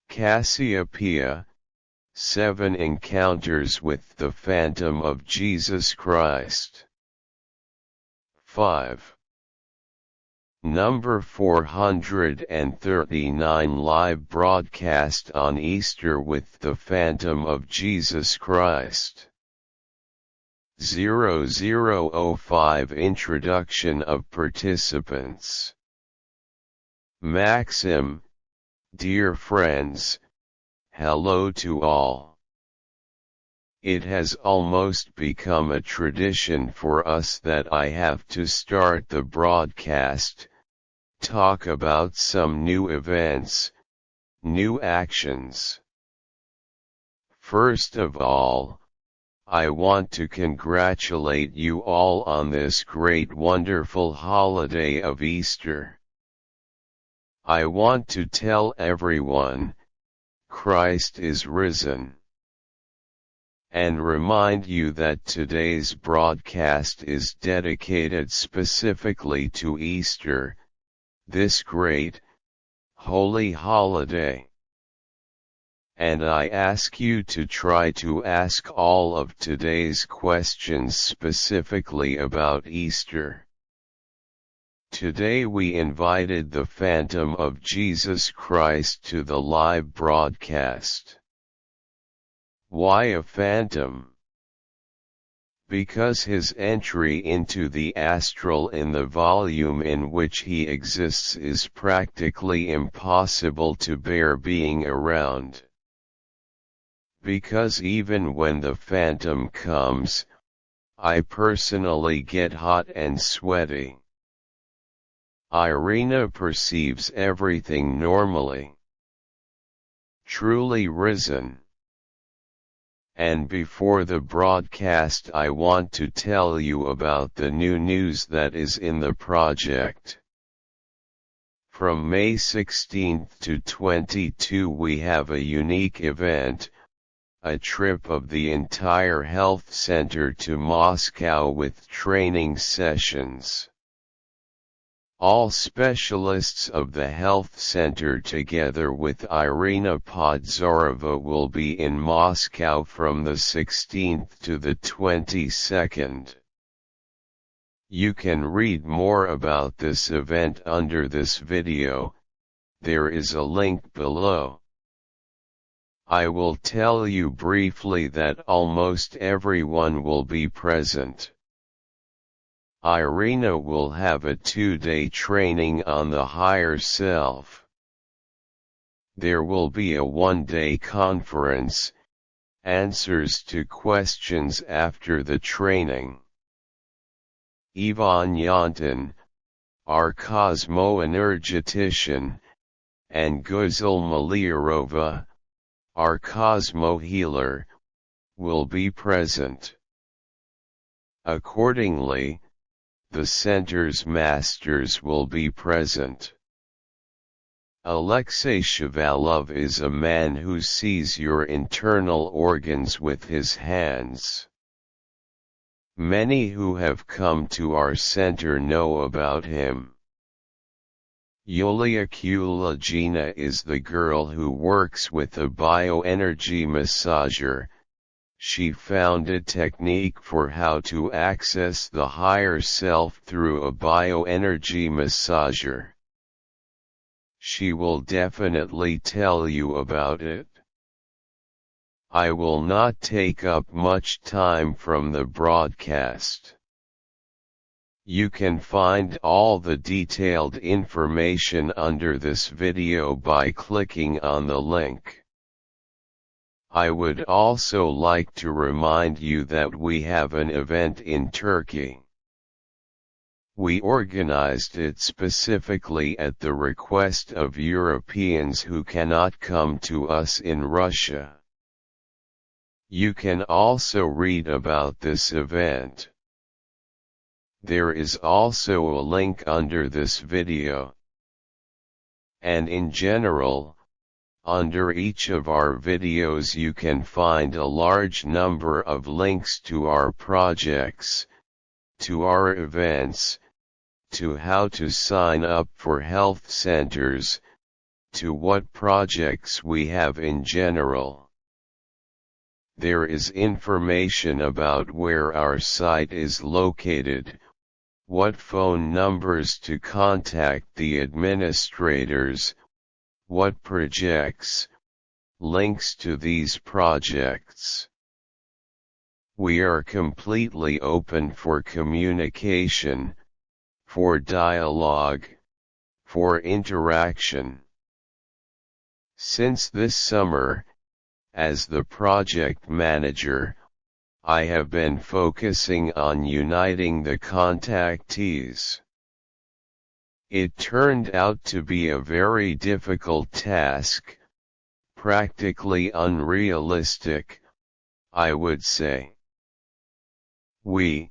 Cassiopeia, 7 Encounters with the Phantom of Jesus Christ. 5. Number 439 Live broadcast on Easter with the Phantom of Jesus Christ. 0005 Introduction of participants. Maxim, dear friends, hello to all. It has almost become a tradition for us that I have to start the broadcast, talk about some new events, new actions. First of all, I want to congratulate you all on this great wonderful holiday of Easter. I want to tell everyone, Christ is risen. And remind you that today's broadcast is dedicated specifically to Easter, this great, holy holiday. And I ask you to try to ask all of today's questions specifically about Easter. Today we invited the Phantom of Jesus Christ to the live broadcast. Why a phantom? Because his entry into the astral in the volume in which he exists is practically impossible to bear being around. Because even when the phantom comes, I personally get hot and sweaty. Irina perceives everything normally. Truly risen. And before the broadcast I want to tell you about the new news that is in the project. From May 16 to 22 we have a unique event, a trip of the entire health center to Moscow with training sessions. All specialists of the health center together with Irina Podzarova will be in Moscow from the 16th to the 22nd. You can read more about this event under this video, there is a link below. I will tell you briefly that almost everyone will be present. Irina will have a 2-day training on the higher self. There will be a 1-day conference, answers to questions after the training. Ivan Yontin, our cosmo-energetician, and Guzel Maliarova, our cosmo healer, will be present. Accordingly, the center's masters will be present. Alexei Shavalov is a man who sees your internal organs with his hands. Many who have come to our center know about him. Yulia Kulagina is the girl who works with a bioenergy massager. She found a technique for how to access the higher self through a bioenergy massager. She will definitely tell you about it. I will not take up much time from the broadcast. You can find all the detailed information under this video by clicking on the link. I would also like to remind you that we have an event in Turkey. We organized it specifically at the request of Europeans who cannot come to us in Russia. You can also read about this event. There is also a link under this video. And in general, under each of our videos you can find a large number of links to our projects, to our events, to how to sign up for health centers, to what projects we have in general. There is information about where our site is located, what phone numbers to contact the administrators, what projects, links to these projects. We are completely open for communication, for dialogue, for interaction. Since this summer, as the project manager, I have been focusing on uniting the contactees. It turned out to be a very difficult task, practically unrealistic, I would say. We,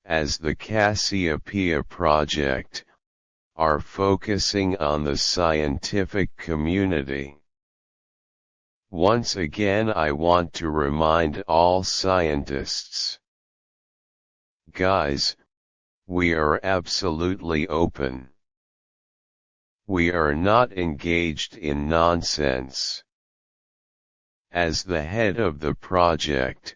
as the Cassiopea project, are focusing on the scientific community. Once again, I want to remind all scientists. Guys, we are absolutely open. We are not engaged in nonsense. As the head of the project,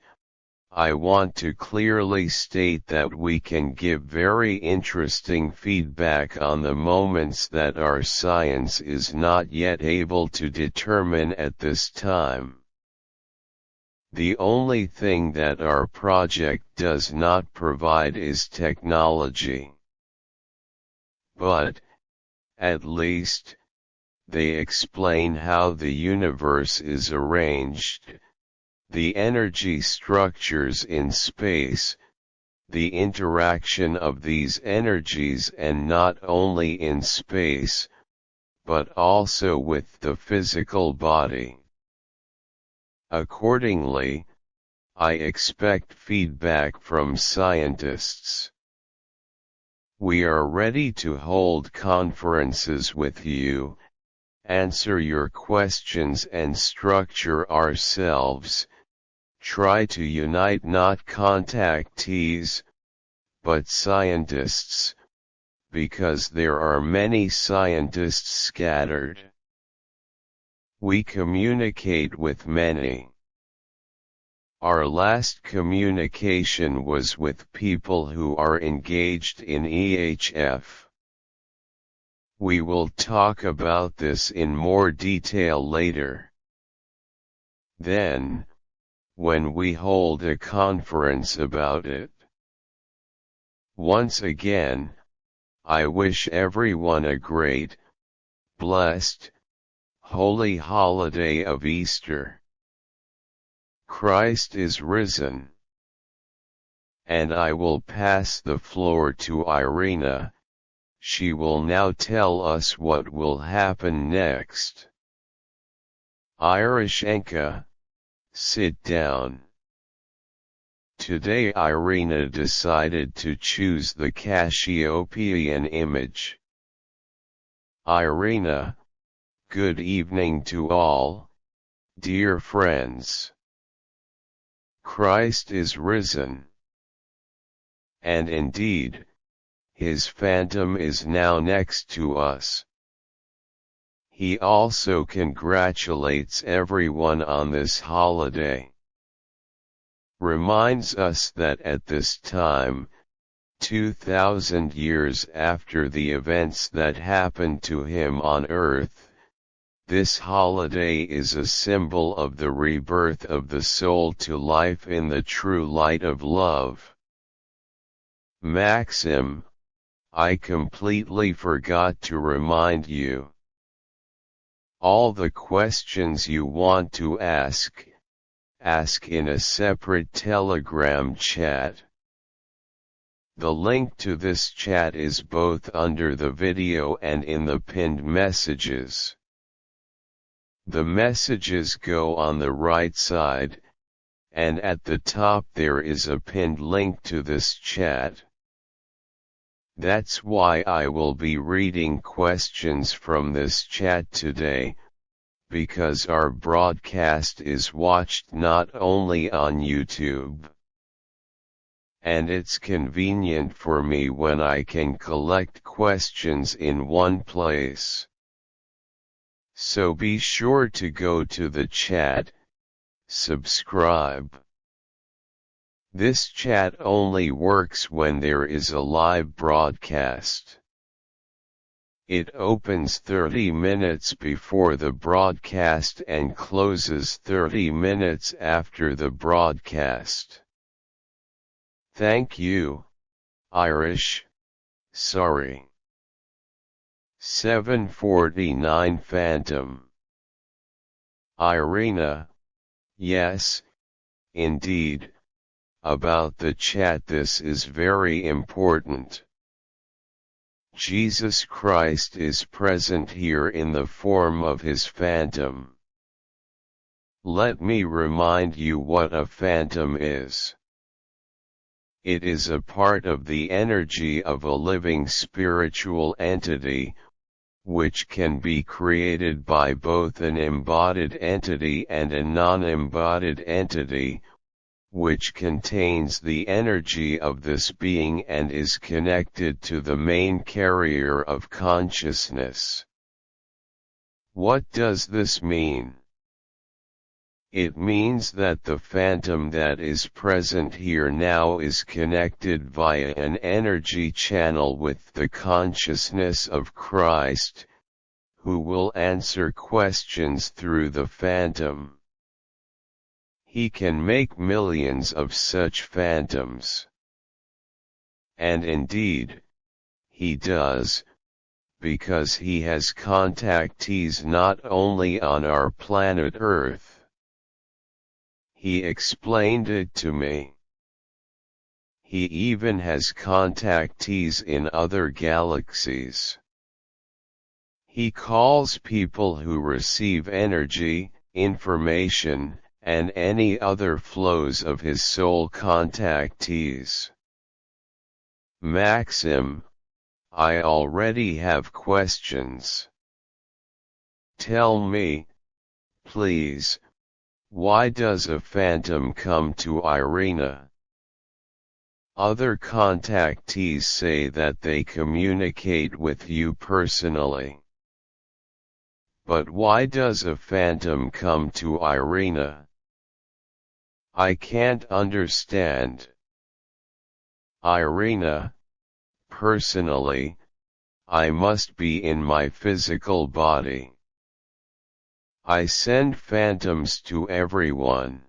I want to clearly state that we can give very interesting feedback on the moments that our science is not yet able to determine at this time. The only thing that our project does not provide is technology. But, at least, they explain how the universe is arranged, the energy structures in space, the interaction of these energies, and not only in space, but also with the physical body. Accordingly, I expect feedback from scientists. We are ready to hold conferences with you, answer your questions and structure ourselves, try to unite not contactees, but scientists, because there are many scientists scattered. We communicate with many. Our last communication was with people who are engaged in EHF. We will talk about this in more detail later. Then, when we hold a conference about it. Once again, I wish everyone a great, blessed, holy holiday of Easter. Christ is risen. And I will pass the floor to Irina. She will now tell us what will happen next. Irishenka, sit down. Today Irina decided to choose the Cassiopean image. Irina, good evening to all, dear friends. Christ is risen. And indeed, his phantom is now next to us. He also congratulates everyone on this holiday. Reminds us that at this time, 2000 years after the events that happened to him on earth, this holiday is a symbol of the rebirth of the soul to life in the true light of love. Maxim, I completely forgot to remind you. All the questions you want to ask in a separate Telegram chat. The link to this chat is both under the video and in the pinned messages. The messages go on the right side, and at the top there is a pinned link to this chat. That's why I will be reading questions from this chat today, because our broadcast is watched not only on YouTube. And it's convenient for me when I can collect questions in one place. So be sure to go to the chat, subscribe. This chat only works when there is a live broadcast. It opens 30 minutes before the broadcast and closes 30 minutes after the broadcast. Thank you, Irish, sorry. 749 Phantom. Irina, yes, indeed, about the chat, this is very important. Jesus Christ is present here in the form of his phantom. Let me remind you what a phantom is. It is a part of the energy of a living spiritual entity, which can be created by both an embodied entity and a non-embodied entity, which contains the energy of this being and is connected to the main carrier of consciousness. What does this mean? It means that the phantom that is present here now is connected via an energy channel with the consciousness of Christ, who will answer questions through the phantom. He can make millions of such phantoms. And indeed, he does, because he has contactees not only on our planet Earth. He explained it to me. He even has contactees in other galaxies. He calls people who receive energy, information, and any other flows of his soul contactees. Maxim, I already have questions. Tell me, please, why does a phantom come to Irina? Other contactees say that they communicate with you personally. But why does a phantom come to Irina? I can't understand. Irina, personally, I must be in my physical body. I send phantoms to everyone.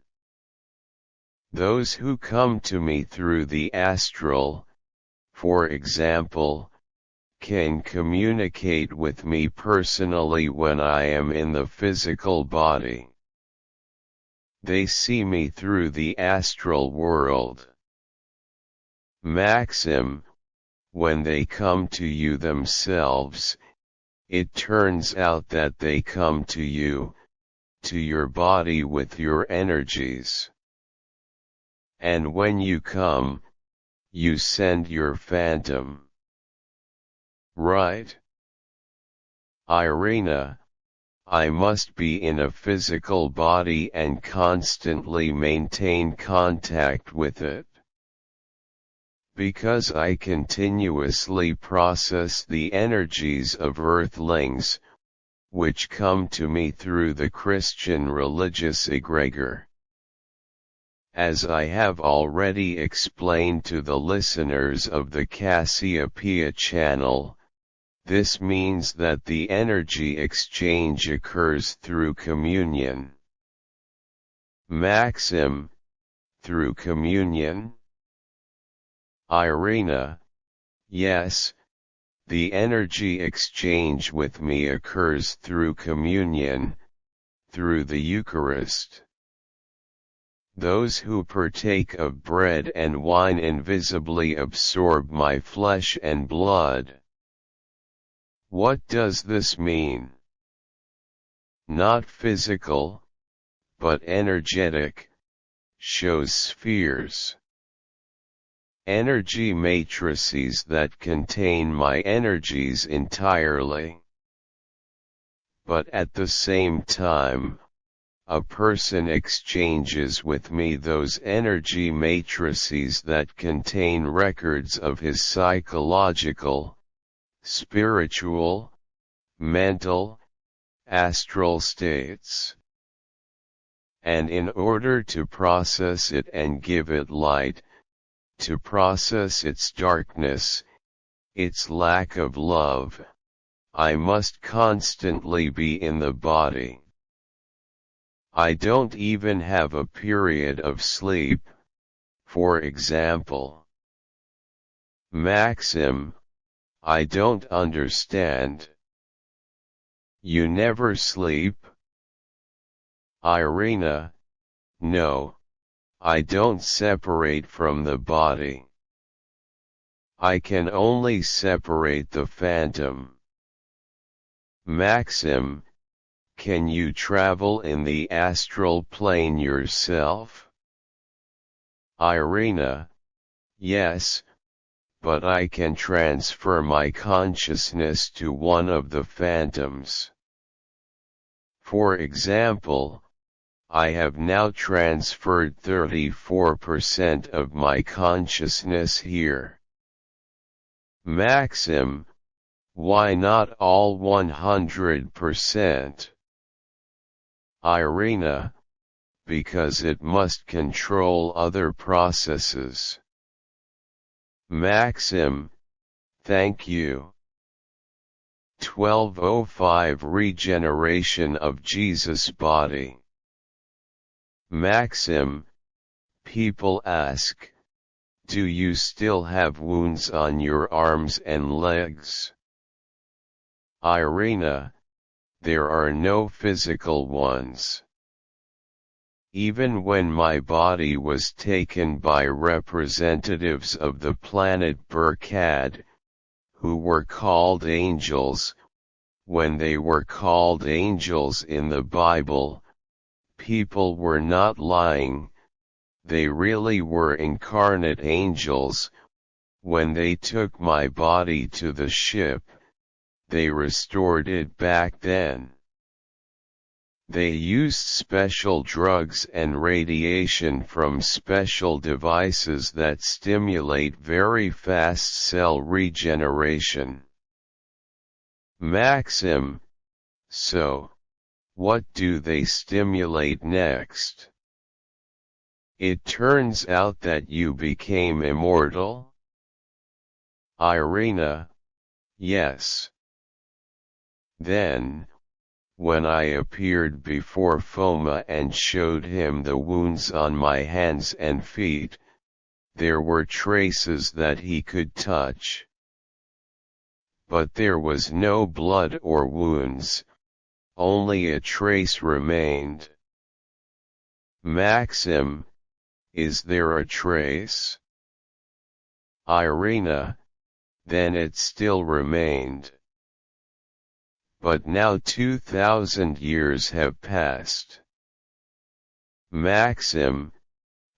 Those who come to me through the astral, for example, can communicate with me personally when I am in the physical body. They see me through the astral world. Maxim, when they come to you themselves, it turns out that they come to you, to your body with your energies. And when you come, you send your phantom. Right? Irina, I must be in a physical body and constantly maintain contact with it. Because I continuously process the energies of earthlings, which come to me through the Christian religious egregor. As I have already explained to the listeners of the Cassiopeia channel, this means that the energy exchange occurs through communion. Maxim, through communion? Irina, yes, the energy exchange with me occurs through communion, through the Eucharist. Those who partake of bread and wine invisibly absorb my flesh and blood. What does this mean? Not physical, but energetic, shows spheres. Energy matrices that contain my energies entirely. But at the same time, a person exchanges with me those energy matrices that contain records of his psychological, spiritual, mental, astral states. And in order to process it and give it light, to process its darkness, its lack of love, I must constantly be in the body. I don't even have a period of sleep, for example. Maxim, I don't understand. You never sleep? Irina, no, I don't separate from the body. I can only separate the phantom. Maxim, can you travel in the astral plane yourself? Irina, yes, but I can transfer my consciousness to one of the phantoms. For example, I have now transferred 34% of my consciousness here. Maxim, why not all 100%? Irina, because it must control other processes. Maxim, thank you. 1205 Regeneration of Jesus' body. Maxim, people ask, do you still have wounds on your arms and legs? Irina, there are no physical ones. Even when my body was taken by representatives of the planet Burkad, who were called angels, when they were called angels in the Bible, people were not lying, they really were incarnate angels. When they took my body to the ship, they restored it back then. They used special drugs and radiation from special devices that stimulate very fast cell regeneration. Maxim, so, what do they stimulate next? It turns out that you became immortal? Irina, yes. Then, when I appeared before Foma and showed him the wounds on my hands and feet, there were traces that he could touch. But there was no blood or wounds, only a trace remained. Maxim, is there a trace? Irina, then it still remained. But now 2000 years have passed. Maxim,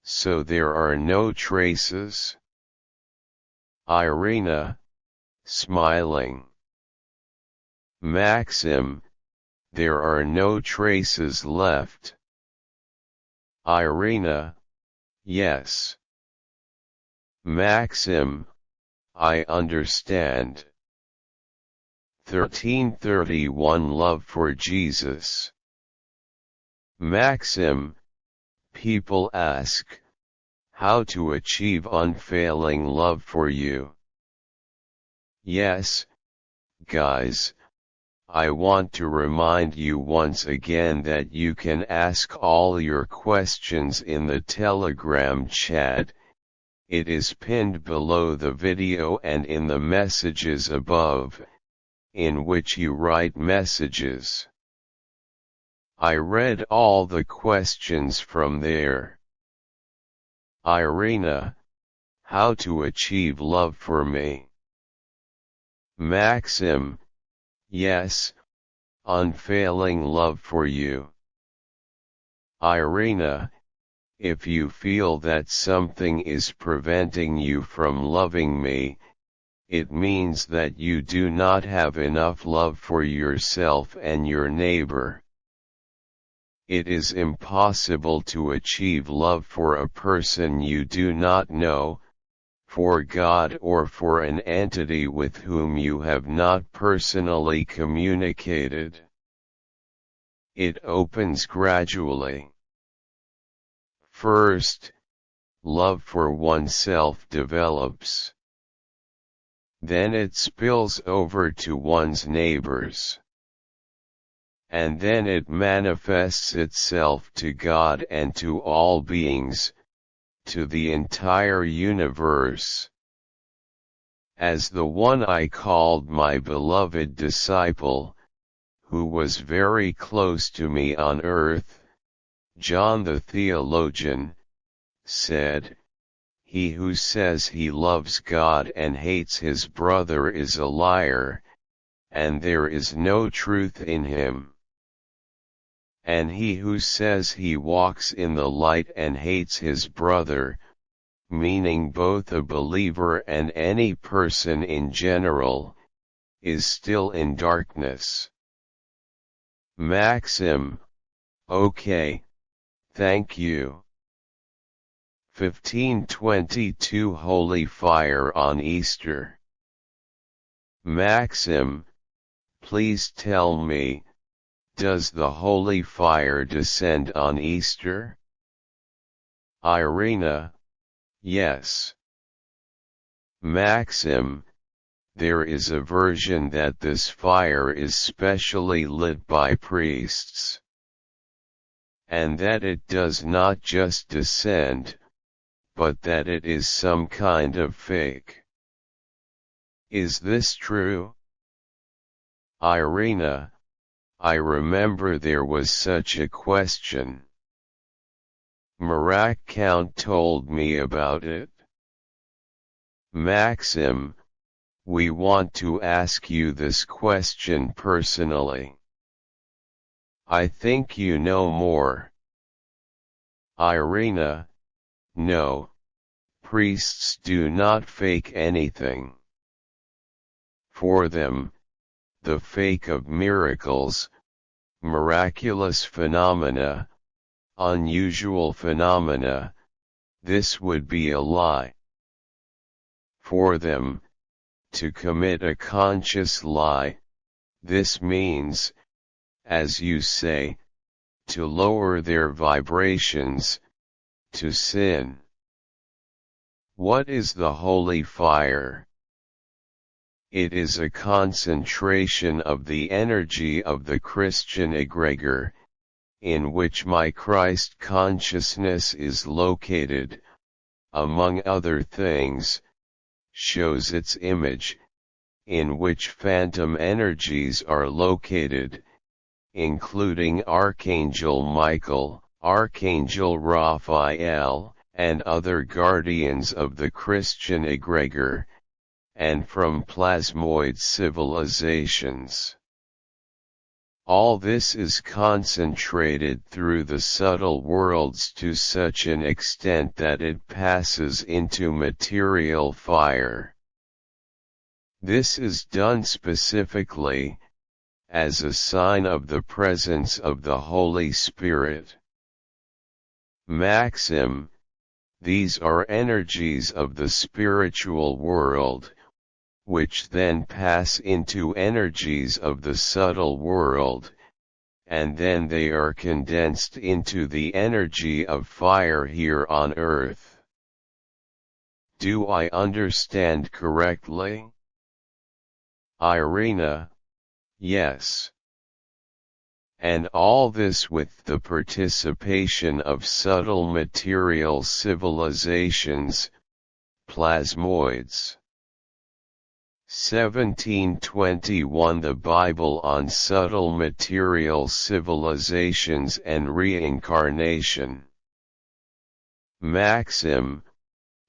so there are no traces? Irina, smiling. Maxim, there are no traces left. Irina, yes. Maxim, I understand. 1331 Love for Jesus. Maxim, people ask, how to achieve unfailing love for you. Yes, guys, I want to remind you once again that you can ask all your questions in the Telegram chat. It is pinned below the video and in the messages above, in which you write messages. I read all the questions from there. Irina, how to achieve love for me. Maxim, yes, unfailing love for you. Irina, if you feel that something is preventing you from loving me, it means that you do not have enough love for yourself and your neighbor. It is impossible to achieve love for a person you do not know, for God or for an entity with whom you have not personally communicated. it opens gradually. First, love for oneself develops. Then it spills over to one's neighbors. And then it manifests itself to God and to all beings, to the entire universe. As the one I called my beloved disciple, who was very close to me on earth, John the theologian, said, "He who says he loves God and hates his brother is a liar, and there is no truth in him. And he who says he walks in the light and hates his brother," meaning both a believer and any person in general, "is still in darkness." Maxim, okay, thank you. 1522 Holy Fire on Easter. Maxim, please tell me, does the holy fire descend on Easter? Irina, yes. Maxim, there is a version that this fire is specially lit by priests, and that it does not just descend, but that it is some kind of fake. Is this true? Irina, I remember there was such a question. Marak Count told me about it. Maxim, we want to ask you this question personally. I think you know more. Irina, no, priests do not fake anything. For them, the fake of miracles, miraculous phenomena, unusual phenomena, this would be a lie. For them, to commit a conscious lie, this means, as you say, to lower their vibrations, to sin. What is the holy fire? It is a concentration of the energy of the Christian egregor, in which my Christ consciousness is located, among other things, shows its image, in which phantom energies are located, including Archangel Michael, Archangel Raphael, and other guardians of the Christian egregor, and from plasmoid civilizations. All this is concentrated through the subtle worlds to such an extent that it passes into material fire. This is done specifically, as a sign of the presence of the Holy Spirit. Maxim, these are energies of the spiritual world, which then pass into energies of the subtle world, and then they are condensed into the energy of fire here on earth. Do I understand correctly? Irina, yes. And all this with the participation of subtle material civilizations, plasmoids. 1721 The Bible on Subtle Material Civilizations and Reincarnation. Maxim,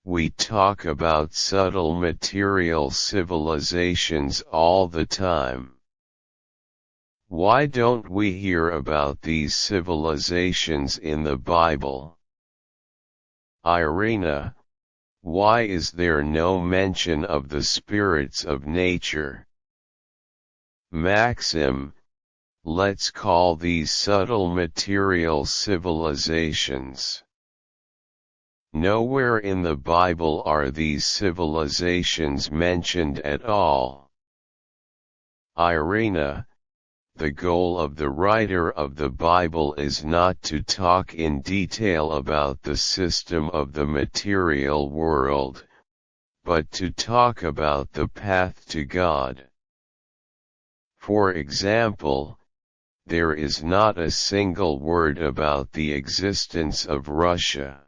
we talk about subtle material civilizations all the time. Why don't we hear about these civilizations in the Bible? Irina, why is there no mention of the spirits of nature? Maxim, let's call these subtle material civilizations. Nowhere in the Bible are these civilizations mentioned at all. Irina, the goal of the writer of the Bible is not to talk in detail about the system of the material world, but to talk about the path to God. For example, there is not a single word about the existence of Russia.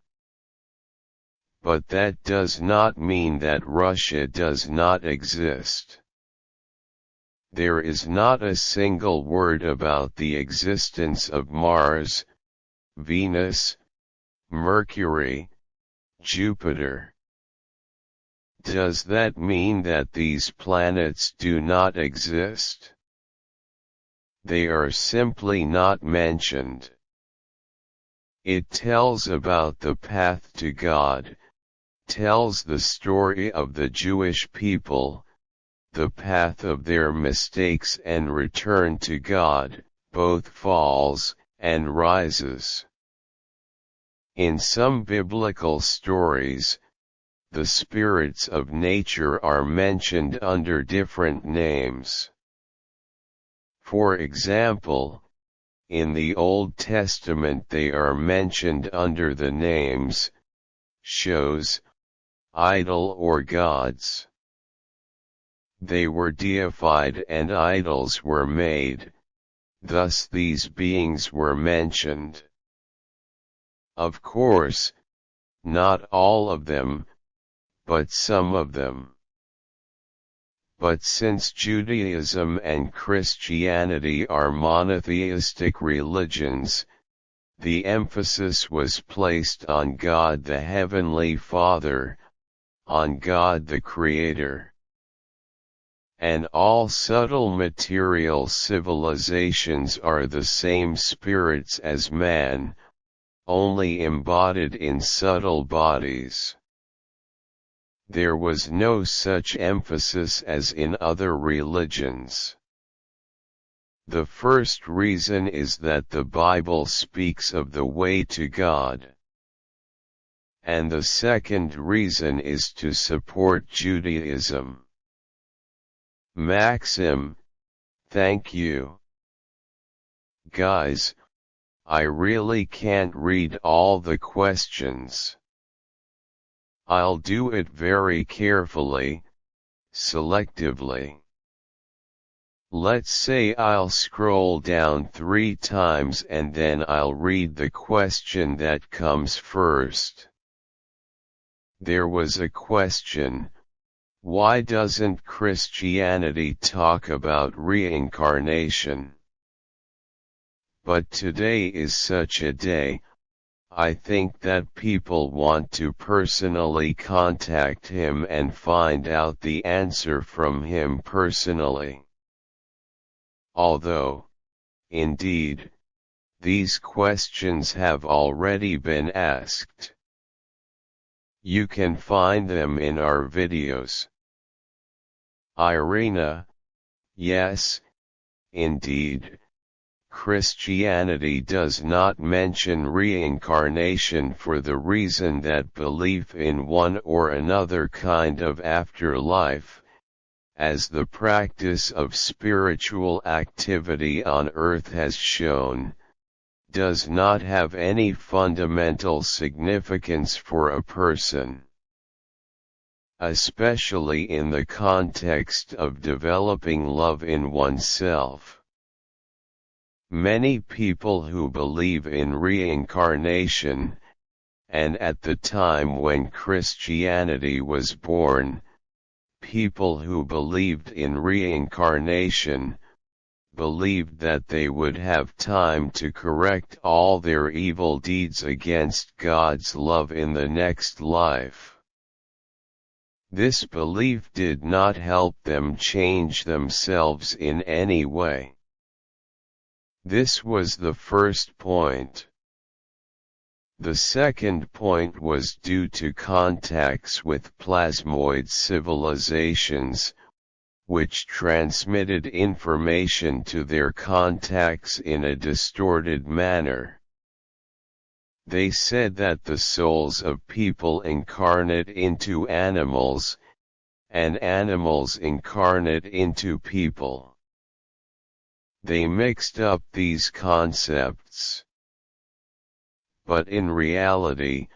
But that does not mean that Russia does not exist. There is not a single word about the existence of Mars, Venus, Mercury, Jupiter. Does that mean that these planets do not exist? They are simply not mentioned. It tells about the path to God, tells the story of the Jewish people, the path of their mistakes and return to God, both falls and rises. In some biblical stories, the spirits of nature are mentioned under different names. For example, in the Old Testament they are mentioned under the names shows, idol or gods. They were deified and idols were made, thus these beings were mentioned. Of course, not all of them, but some of them. But since Judaism and Christianity are monotheistic religions, the emphasis was placed on God the Heavenly Father, on God the Creator. And all subtle material civilizations are the same spirits as man, only embodied in subtle bodies. There was no such emphasis as in other religions. The first reason is that the Bible speaks of the way to God. And the second reason is to support Judaism. Maxim, thank you. Guys, I really can't read all the questions. I'll do it very carefully, selectively. Let's say I'll scroll down 3 times and then I'll read the question that comes first. There was a question, why doesn't Christianity talk about reincarnation? But today is such a day, I think that people want to personally contact him and find out the answer from him personally. Although, indeed, these questions have already been asked. You can find them in our videos. Irina, yes, indeed. Christianity does not mention reincarnation for the reason that belief in one or another kind of afterlife, as the practice of spiritual activity on earth has shown, does not have any fundamental significance for a person. Especially in the context of developing love in oneself. Many people who believe in reincarnation, and at the time when Christianity was born, people who believed in reincarnation, believed that they would have time to correct all their evil deeds against God's love in the next life. This belief did not help them change themselves in any way. This was the first point. The second point was due to contacts with plasmoid civilizations, which transmitted information to their contacts in a distorted manner. They said that the souls of people incarnate into animals, and animals incarnate into people. They mixed up these concepts. But in reality,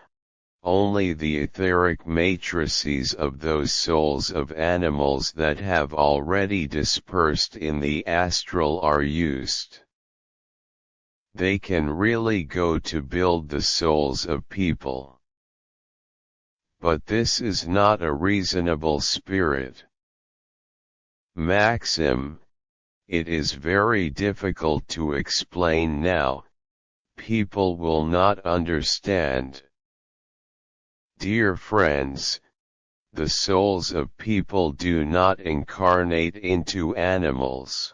only the etheric matrices of those souls of animals that have already dispersed in the astral are used. They can really go to build the souls of people. But this is not a reasonable spirit. Maxim, it is very difficult to explain now. People will not understand. Dear friends, the souls of people do not incarnate into animals.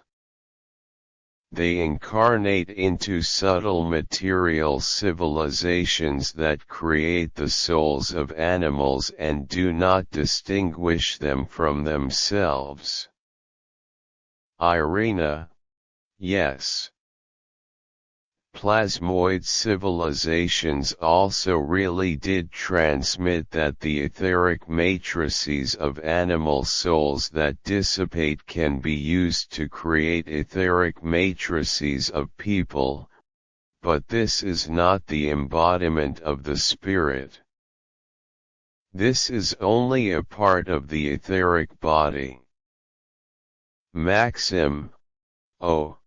They incarnate into subtle material civilizations that create the souls of animals and do not distinguish them from themselves. Irina, yes. Plasmoid civilizations also really did transmit that the etheric matrices of animal souls that dissipate can be used to create etheric matrices of people, but this is not the embodiment of the spirit. This is only a part of the etheric body. Maxim, oh,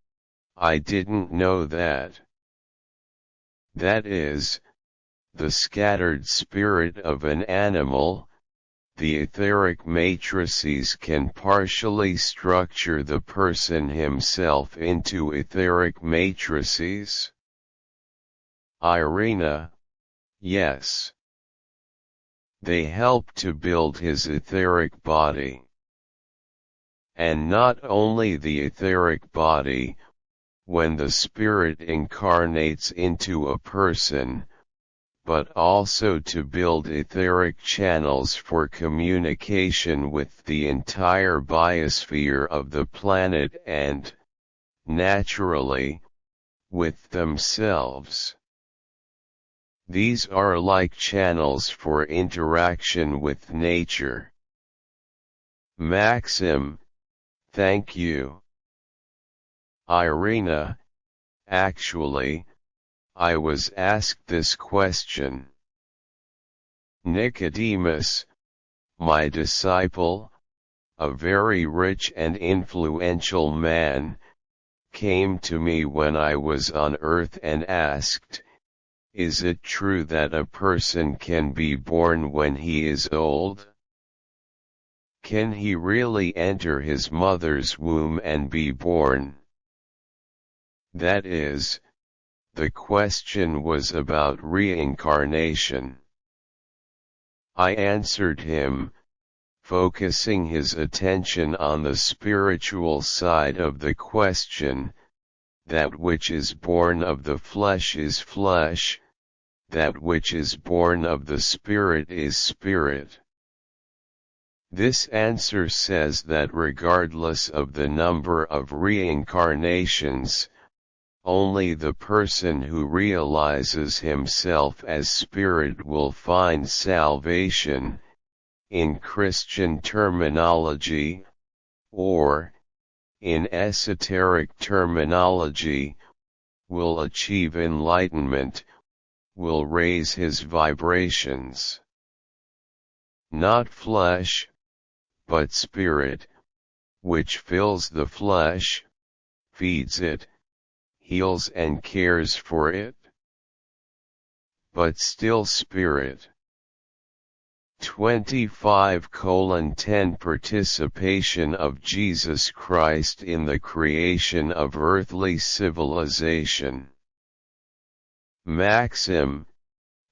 I didn't know that. That is, the scattered spirit of an animal, the etheric matrices can partially structure the person himself into etheric matrices? Irina, yes. They help to build his etheric body. And not only the etheric body, when the spirit incarnates into a person, but also to build etheric channels for communication with the entire biosphere of the planet and, naturally, with themselves. These are like channels for interaction with nature. Maxim, thank you. Irina, actually, I was asked this question. Nicodemus, my disciple, a very rich and influential man, came to me when I was on earth and asked, "Is it true that a person can be born when he is old? Can he really enter his mother's womb and be born?" That is, the question was about reincarnation. I answered him, focusing his attention on the spiritual side of the question, that which is born of the flesh is flesh, that which is born of the spirit is spirit. This answer says that regardless of the number of reincarnations, only the person who realizes himself as spirit will find salvation, in Christian terminology, or, in esoteric terminology, will achieve enlightenment, will raise his vibrations. Not flesh, but spirit, which fills the flesh, feeds it, heals and cares for it, but still spirit. 25:10 Participation of Jesus Christ in the creation of earthly civilization. Maxim,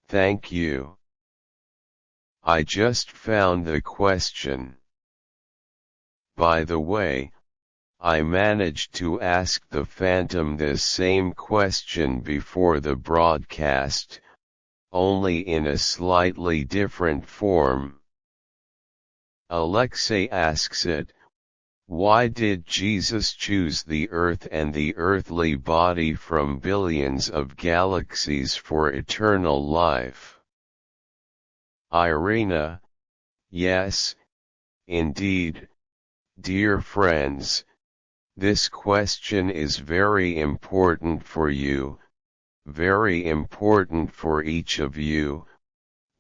thank you. I just found the question. By the way, I managed to ask the Phantom this same question before the broadcast, only in a slightly different form. Alexei asks it, why did Jesus choose the earth and the earthly body from billions of galaxies for eternal life? Irina, yes, indeed, dear friends. This question is very important for you, very important for each of you,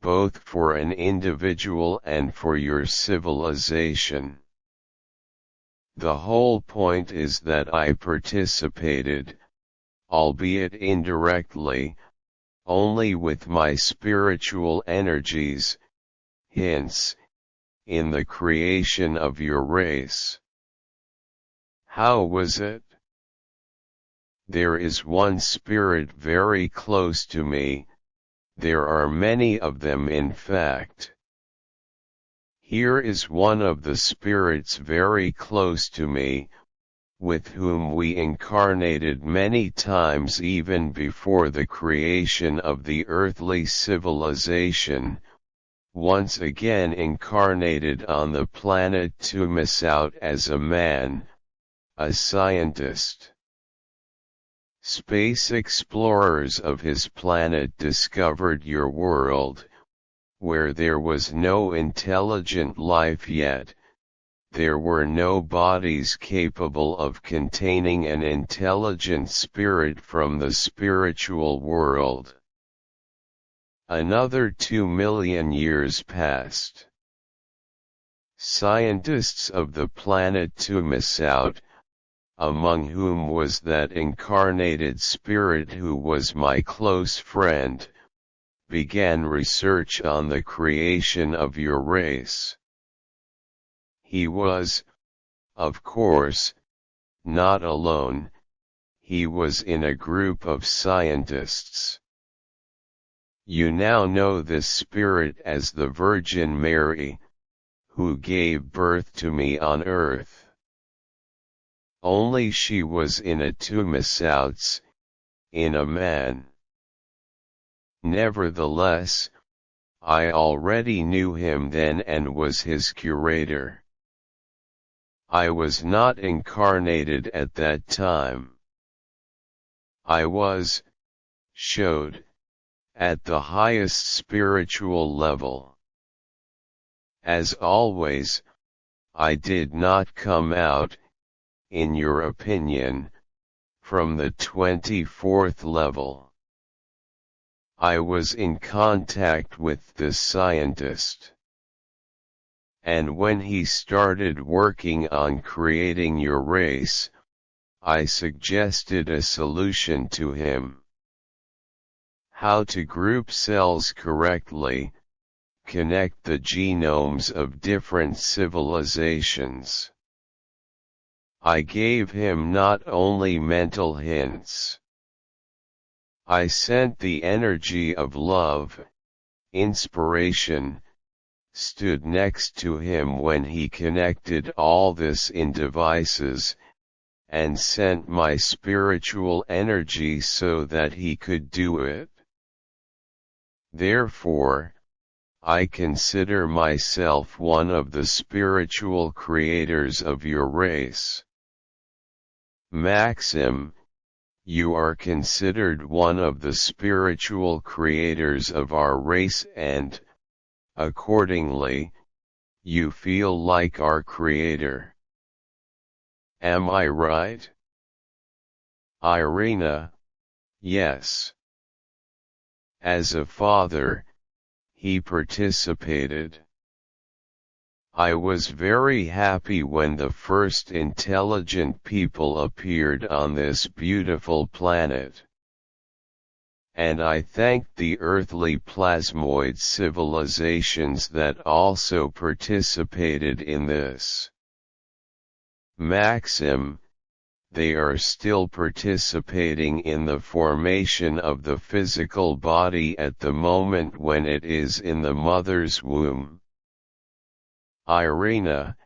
both for an individual and for your civilization. The whole point is that I participated, albeit indirectly, only with my spiritual energies, hence, in the creation of your race. How was it? There is one spirit very close to me, there are many of them in fact. Here is one of the spirits very close to me, with whom we incarnated many times even before the creation of the earthly civilization, once again incarnated on the planet to miss out as a man, a scientist. Space explorers of his planet discovered your world, where there was no intelligent life yet, there were no bodies capable of containing an intelligent spirit from the spiritual world. Another 2 million years passed. Scientists of the planet to miss out, among whom was that incarnated spirit who was my close friend, began research on the creation of your race. He was, of course, not alone, he was in a group of scientists. You now know this spirit as the Virgin Mary, who gave birth to me on earth. Only she was in a tumisouts, in a man. Nevertheless, I already knew him then and was his curator. I was not incarnated at that time. I was, showed, at the highest spiritual level. As always, I did not come out, in your opinion, from the 24th level. I was in contact with the scientist. And when he started working on creating your race, I suggested a solution to him. How to group cells correctly, connect the genomes of different civilizations. I gave him not only mental hints. I sent the energy of love, inspiration, stood next to him when he connected all this in devices, and sent my spiritual energy so that he could do it. Therefore, I consider myself one of the spiritual creators of your race. Maxim, you are considered one of the spiritual creators of our race and, accordingly, you feel like our creator. Am I right? Irina, yes. As a father, he participated. I was very happy when the first intelligent people appeared on this beautiful planet. And I thanked the earthly plasmoid civilizations that also participated in this. Maxim, they are still participating in the formation of the physical body at the moment when it is in the mother's womb. Irina,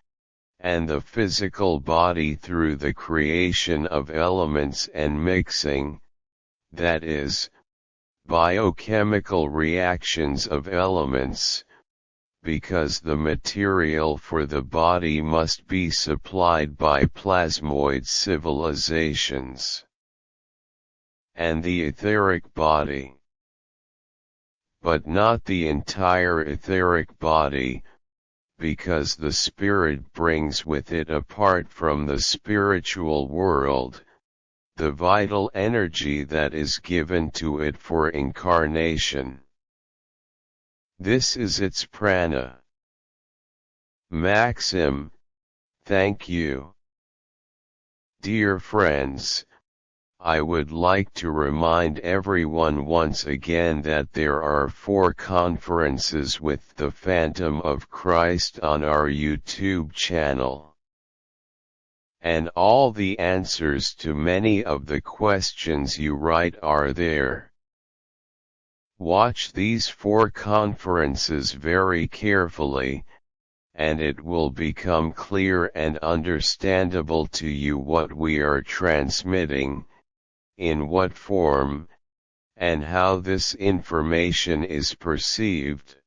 and the physical body through the creation of elements and mixing, that is, biochemical reactions of elements, because the material for the body must be supplied by plasmoid civilizations. And the etheric body. But not the entire etheric body, because the Spirit brings with it, apart from the spiritual world, the vital energy that is given to it for incarnation. This is its prana. Maxim, thank you. Dear friends, I would like to remind everyone once again that there are 4 conferences with the Phantom of Christ on our YouTube channel. And all the answers to many of the questions you write are there. Watch these 4 conferences very carefully, and it will become clear and understandable to you what we are transmitting, in what form, and how this information is perceived.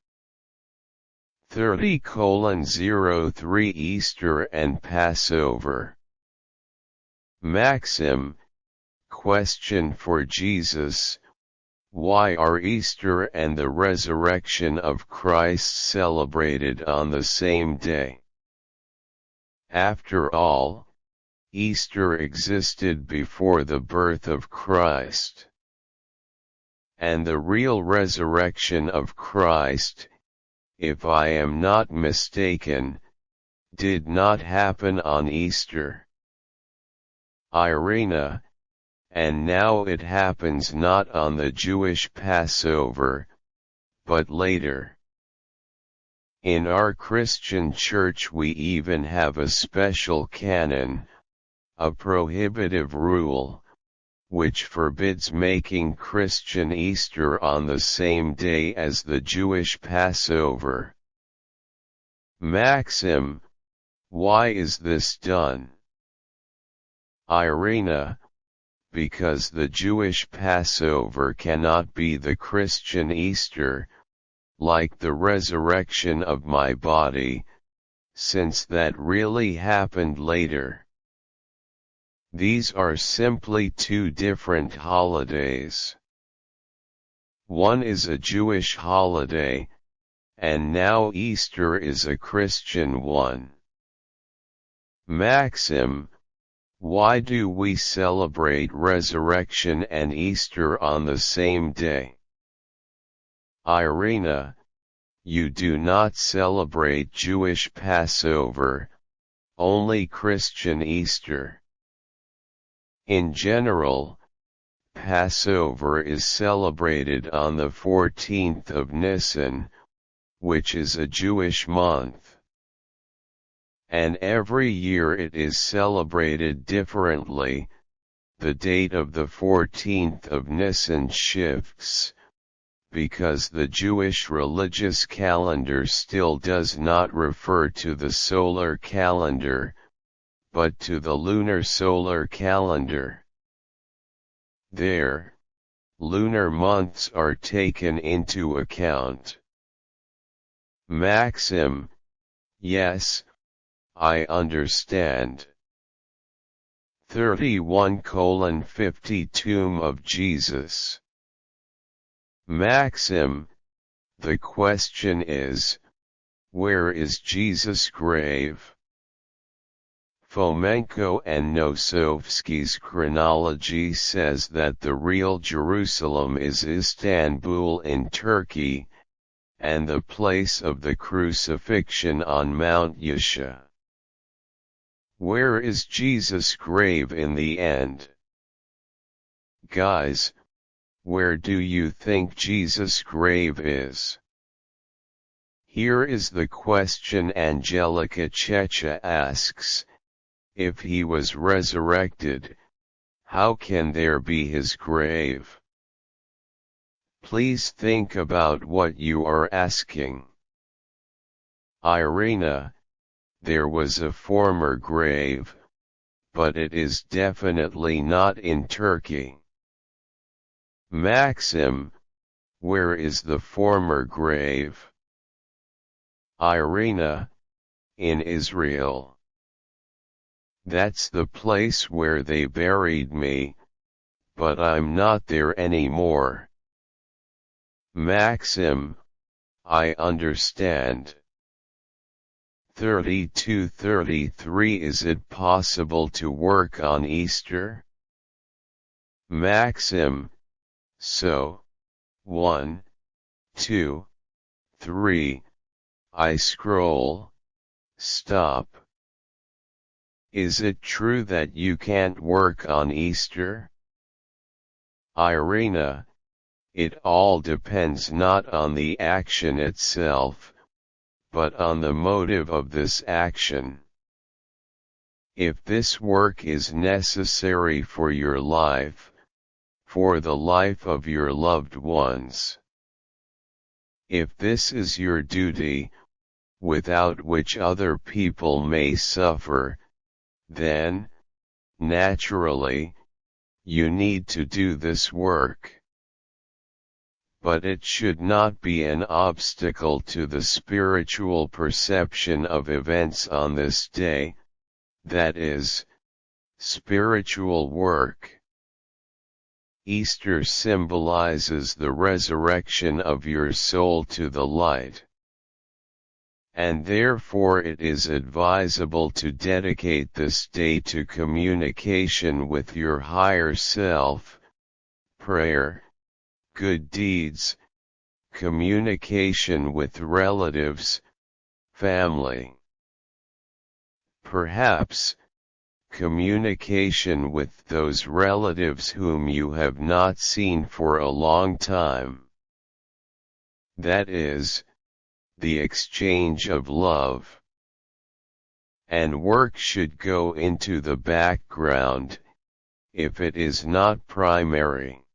30:03 Easter and Passover. Maxim, question for Jesus: why are Easter and the resurrection of Christ celebrated on the same day? After all, Easter existed before the birth of Christ. And the real resurrection of Christ, if I am not mistaken, did not happen on Easter. Irina, and now it happens not on the Jewish Passover, but later. In our Christian church we even have a special canon, a prohibitive rule, which forbids making Christian Easter on the same day as the Jewish Passover. Maxim, why is this done? Irina, because the Jewish Passover cannot be the Christian Easter, like the resurrection of my body, since that really happened later. These are simply 2 different holidays. One is a Jewish holiday, and now Easter is a Christian one. Maxim, why do we celebrate resurrection and Easter on the same day? Irina, you do not celebrate Jewish Passover, only Christian Easter. In general, Passover is celebrated on the 14th of Nisan, which is a Jewish month. And every year it is celebrated differently. The date of the 14th of Nisan shifts, because the Jewish religious calendar still does not refer to the solar calendar, but to the lunar solar calendar. There, lunar months are taken into account. Maxim, yes, I understand. 31:50 Tomb of Jesus. Maxim, the question is, where is Jesus' grave? Fomenko and Nosovsky's chronology says that the real Jerusalem is Istanbul in Turkey, and the place of the crucifixion on Mount Yasha. Where is Jesus' grave in the end? Guys, where do you think Jesus' grave is? Here is the question Angelica Checha asks: if he was resurrected, how can there be his grave? Please think about what you are asking. Irina, there was a former grave, but it is definitely not in Turkey. Maxim, where is the former grave? Irina, in Israel. That's the place where they buried me, but I'm not there anymore. Maxim, I understand. 32-33 Is it possible to work on Easter? Maxim, so, 1, 2, 3, I scroll, stop. Is it true that you can't work on Easter? Irina, it all depends not on the action itself, but on the motive of this action. If this work is necessary for your life, for the life of your loved ones. If this is your duty, without which other people may suffer, then, naturally, you need to do this work. But it should not be an obstacle to the spiritual perception of events on this day, that is, spiritual work. Easter symbolizes the resurrection of your soul to the light. And therefore it is advisable to dedicate this day to communication with your higher self, prayer, good deeds, communication with relatives, family. Perhaps, communication with those relatives whom you have not seen for a long time. That is, the exchange of love. And work should go into the background, if it is not primary.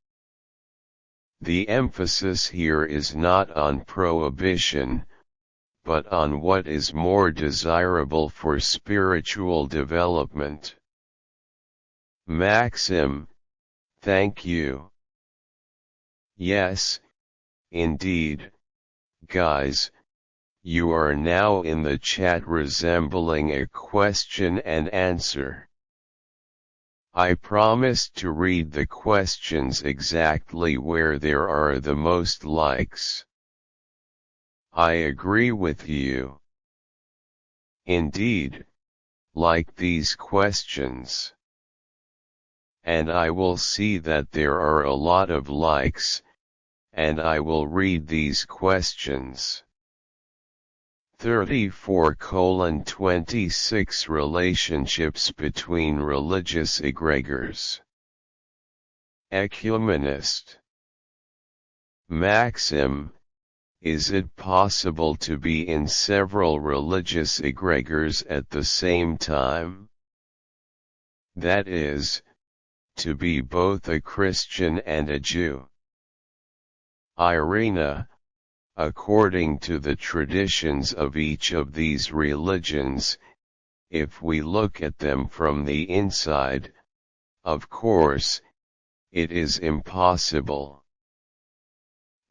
The emphasis here is not on prohibition, but on what is more desirable for spiritual development. Maxim, thank you. Yes, indeed, guys, you are now in the chat resembling a question and answer. I promised to read the questions exactly where there are the most likes. I agree with you. Indeed, like these questions. And I will see that there are a lot of likes, and I will read these questions. 34:26 Relationships between religious egregores. Ecumenist. Maxim, is it possible to be in several religious egregores at the same time? That is, to be both a Christian and a Jew. Irina, according to the traditions of each of these religions, if we look at them from the inside, of course, it is impossible.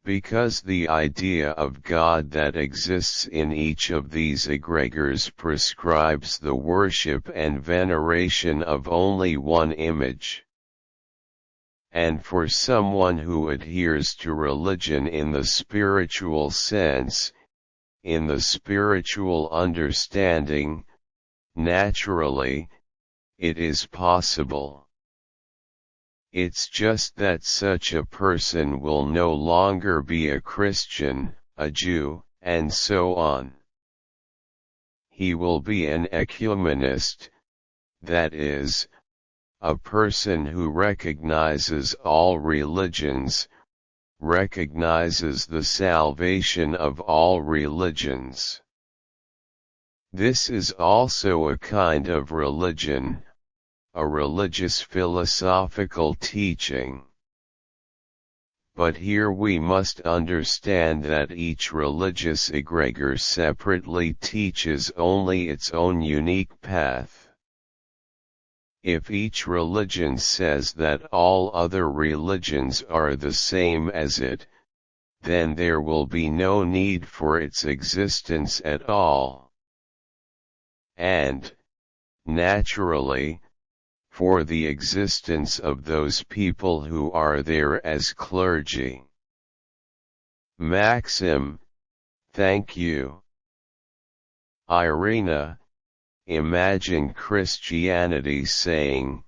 Because the idea of God that exists in each of these egregores prescribes the worship and veneration of only one image. And for someone who adheres to religion in the spiritual sense, in the spiritual understanding, naturally, it is possible. It's just that such a person will no longer be a Christian, a Jew, and so on. He will be an ecumenist, that is, a person who recognizes all religions, recognizes the salvation of all religions. This is also a kind of religion, a religious philosophical teaching. But here we must understand that each religious egregore separately teaches only its own unique path. If each religion says that all other religions are the same as it, then there will be no need for its existence at all. And, naturally, for the existence of those people who are there as clergy. Maxim, thank you. Irena, imagine Christianity saying,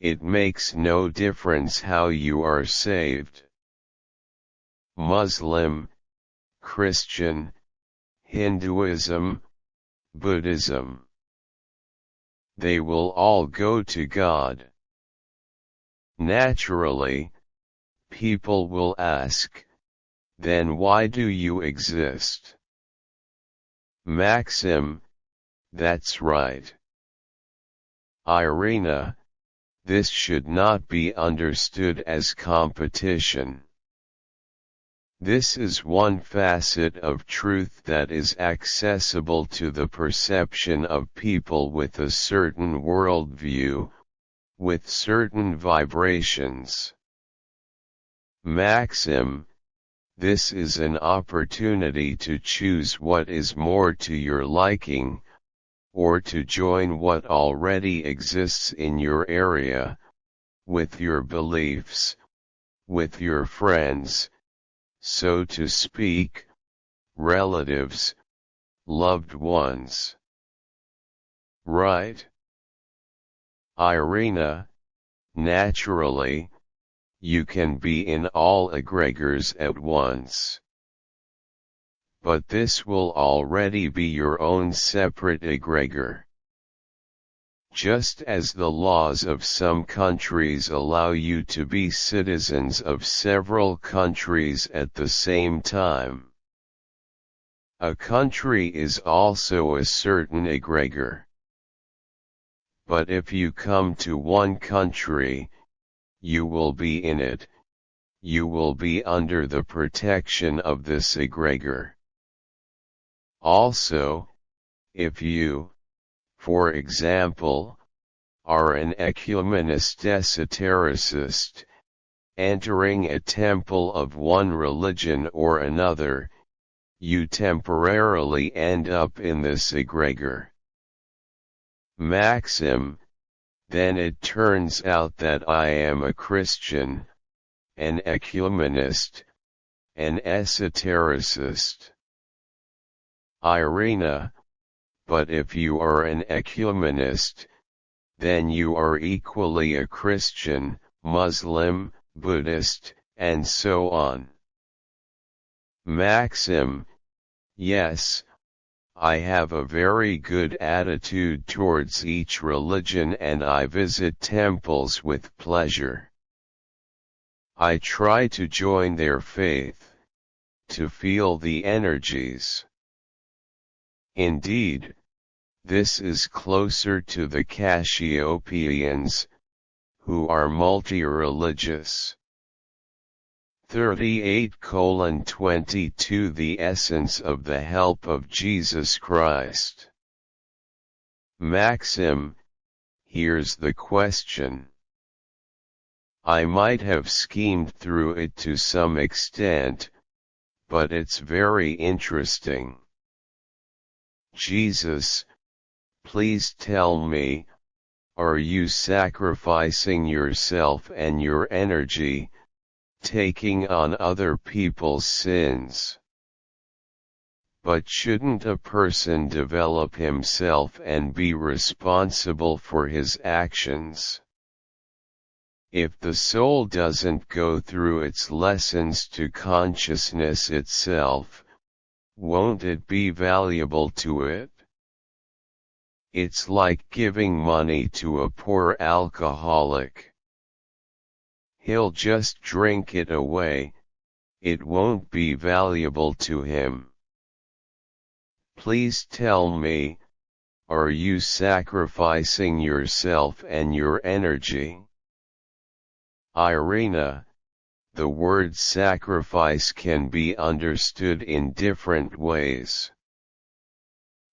"It makes no difference how you are saved." Muslim, Christian, Hinduism, Buddhism. They will all go to God. Naturally, people will ask, then why do you exist? Maxim, that's right. Irena, this should not be understood as competition. This is one facet of truth that is accessible to the perception of people with a certain worldview, with certain vibrations. Maxim, this is an opportunity to choose what is more to your liking, or to join what already exists in your area, with your beliefs, with your friends, so to speak, relatives, loved ones. Right? Irena, naturally, you can be in all egregors at once. But this will already be your own separate egregor. Just as the laws of some countries allow you to be citizens of several countries at the same time. A country is also a certain egregor. But if you come to one country, you will be in it, you will be under the protection of this egregor. Also, if you, for example, are an ecumenist esotericist, entering a temple of one religion or another, you temporarily end up in this egregor. Maxim, then it turns out that I am a Christian, an ecumenist, an esotericist. Irena, but if you are an ecumenist, then you are equally a Christian, Muslim, Buddhist, and so on. Maxim, yes, I have a very good attitude towards each religion and I visit temples with pleasure. I try to join their faith, to feel the energies. Indeed, this is closer to the Cassiopeans, who are multi-religious. 38:22 The essence of the help of Jesus Christ. Maxim, here's the question. I might have schemed through it to some extent, but it's very interesting. Jesus, please tell me, are you sacrificing yourself and your energy, taking on other people's sins? But shouldn't a person develop himself and be responsible for his actions? If the soul doesn't go through its lessons to consciousness itself, won't it be valuable to it? It's like giving money to a poor alcoholic. He'll just drink it away, it won't be valuable to him. Please tell me, are you sacrificing yourself and your energy? Irena, the word sacrifice can be understood in different ways.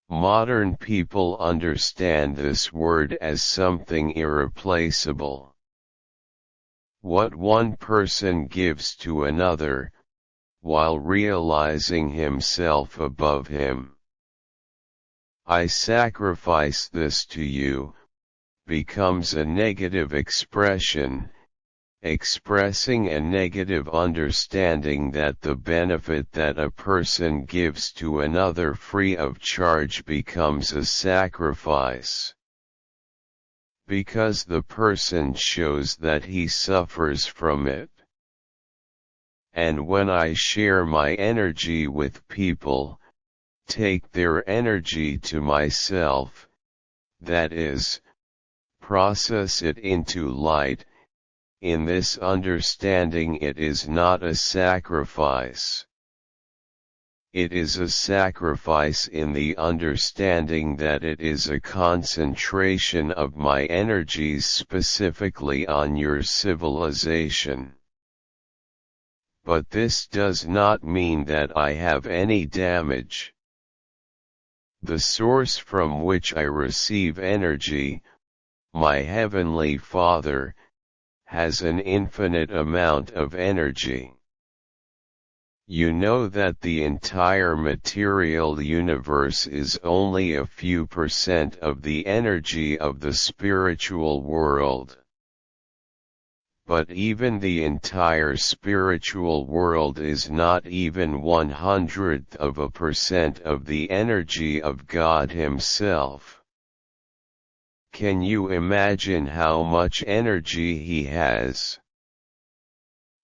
Modern people understand this word as something irreplaceable. What one person gives to another, while realizing himself above him. I sacrifice this to you, becomes a negative expression, expressing a negative understanding that the benefit that a person gives to another free of charge becomes a sacrifice. Because the person shows that he suffers from it. And when I share my energy with people, take their energy to myself, that is, process it into light, in this understanding it is not a sacrifice. It is a sacrifice in the understanding that it is a concentration of my energies specifically on your civilization. But this does not mean that I have any damage. The source from which I receive energy, my Heavenly Father, has an infinite amount of energy. You know that the entire material universe is only a few % of the energy of the spiritual world. But even the entire spiritual world is not even 1/100% of the energy of God Himself. Can you imagine how much energy He has?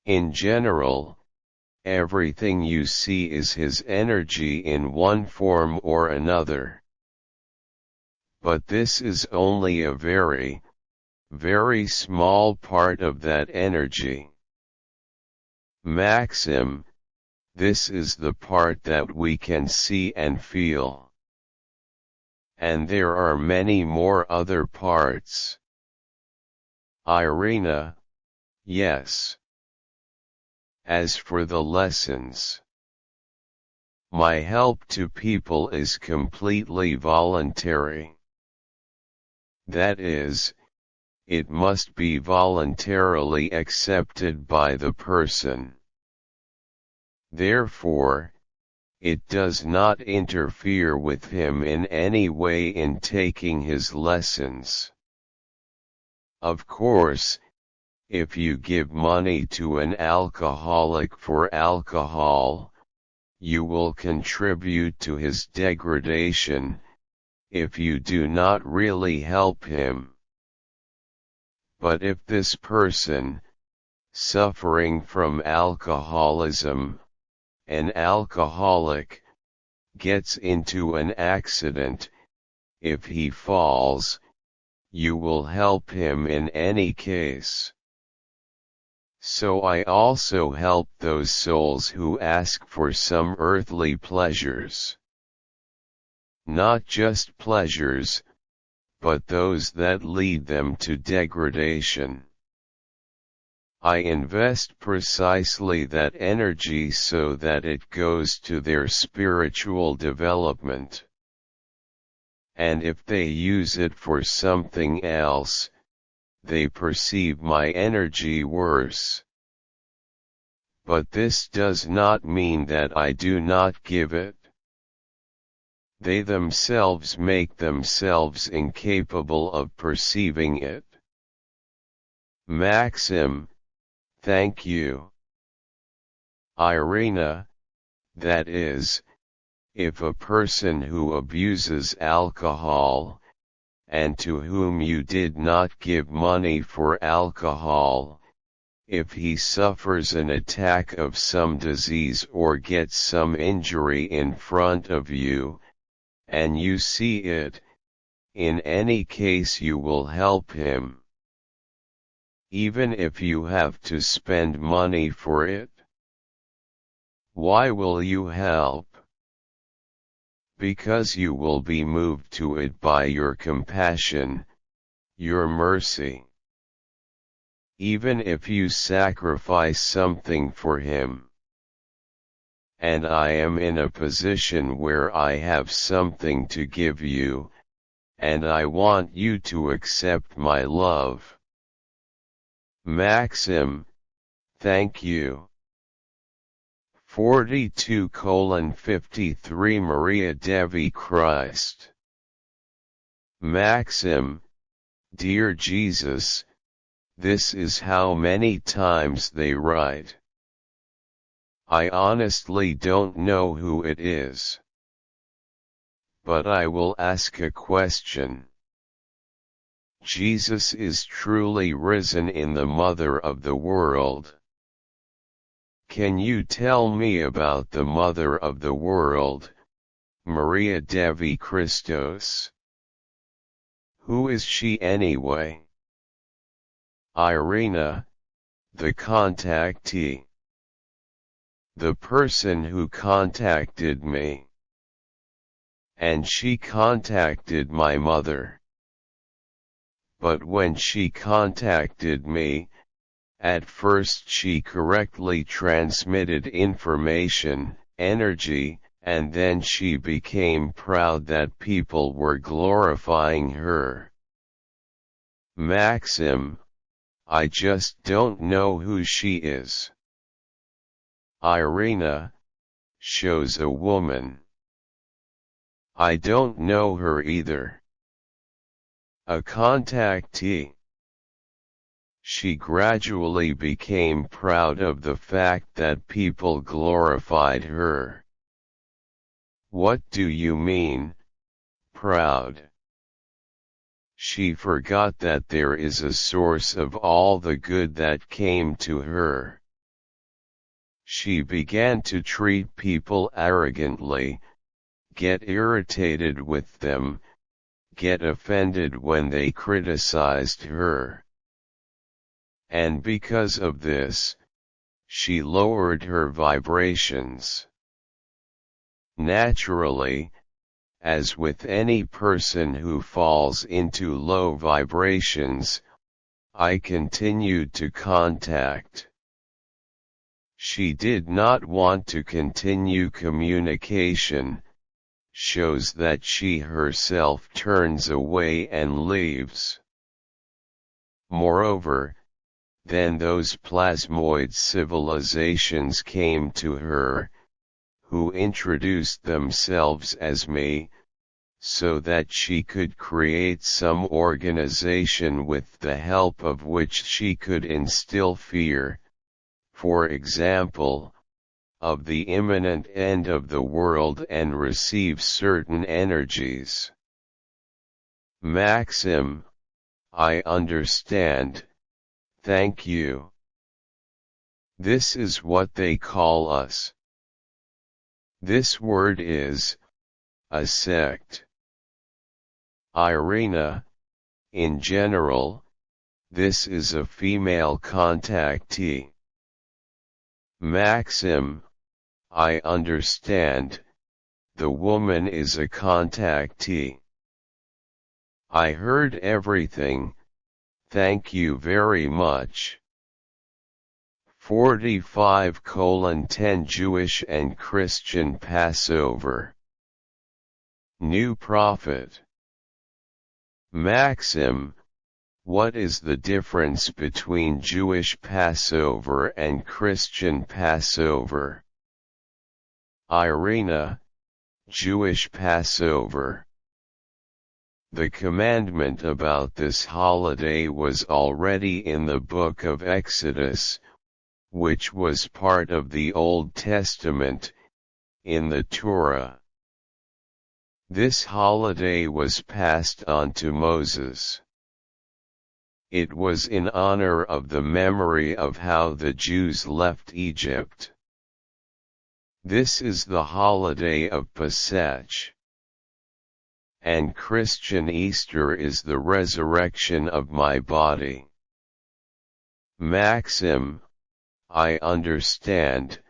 In general, everything you see is His energy in one form or another. But this is only a very, very small part of that energy. Maxim, this is the part that we can see and feel. And there are many more other parts. Irina, yes. As for the lessons, my help to people is completely voluntary. That is, it must be voluntarily accepted by the person. Therefore, it does not interfere with him in any way in taking his lessons. Of course, if you give money to an alcoholic for alcohol, you will contribute to his degradation, if you do not really help him. But if this person, suffering from alcoholism, an alcoholic, gets into an accident, if he falls, you will help him in any case. So I also help those souls who ask for some earthly pleasures. Not just pleasures, but those that lead them to degradation. I invest precisely that energy so that it goes to their spiritual development. And if they use it for something else, they perceive my energy worse. But this does not mean that I do not give it. They themselves make themselves incapable of perceiving it. Maxim, thank you. Irina, that is, if a person who abuses alcohol, and to whom you did not give money for alcohol, if he suffers an attack of some disease or gets some injury in front of you, and you see it, in any case you will help him. Even if you have to spend money for it. Why will you help? Because you will be moved to it by your compassion, your mercy. Even if you sacrifice something for him. And I am in a position where I have something to give you, and I want you to accept my love. Maxim, thank you. 42:53 Maria Devi Christ. Maxim, dear Jesus, this is how many times they write. I honestly don't know who it is. But I will ask a question. Jesus is truly risen in the Mother of the world. Can you tell me about the Mother of the world, Maria Devi Christos? Who is she anyway? Irina, the contactee. The person who contacted me. And she contacted my mother. But when she contacted me, at first she correctly transmitted information, energy, and then she became proud that people were glorifying her. Maxim, I just don't know who she is. Irina, shows a woman. I don't know her either. A contactee. She gradually became proud of the fact that people glorified her. What do you mean, proud? She forgot that there is a source of all the good that came to her. She began to treat people arrogantly, get irritated with them, get offended when they criticized her. And because of this, she lowered her vibrations. Naturally, as with any person who falls into low vibrations, I continued to contact. She did not want to continue communication, shows that she herself turns away and leaves. Moreover, then those plasmoid civilizations came to her, who introduced themselves as me, so that she could create some organization with the help of which she could instill fear, for example, of the imminent end of the world and receive certain energies. Maxim, I understand, thank you. This is what they call us. This word is, a sect. Irina, in general, this is a female contactee. Maxim, I understand, the woman is a contactee. I heard everything, thank you very much. 45:10 Jewish and Christian Passover. New Prophet. Maxim, what is the difference between Jewish Passover and Christian Passover? Irina, Jewish Passover. The commandment about this holiday was already in the book of Exodus, which was part of the Old Testament, in the Torah. This holiday was passed on to Moses. It was in honor of the memory of how the Jews left Egypt. This is the holiday of Pesach. And Christian Easter is the resurrection of my body. Maxim, I understand,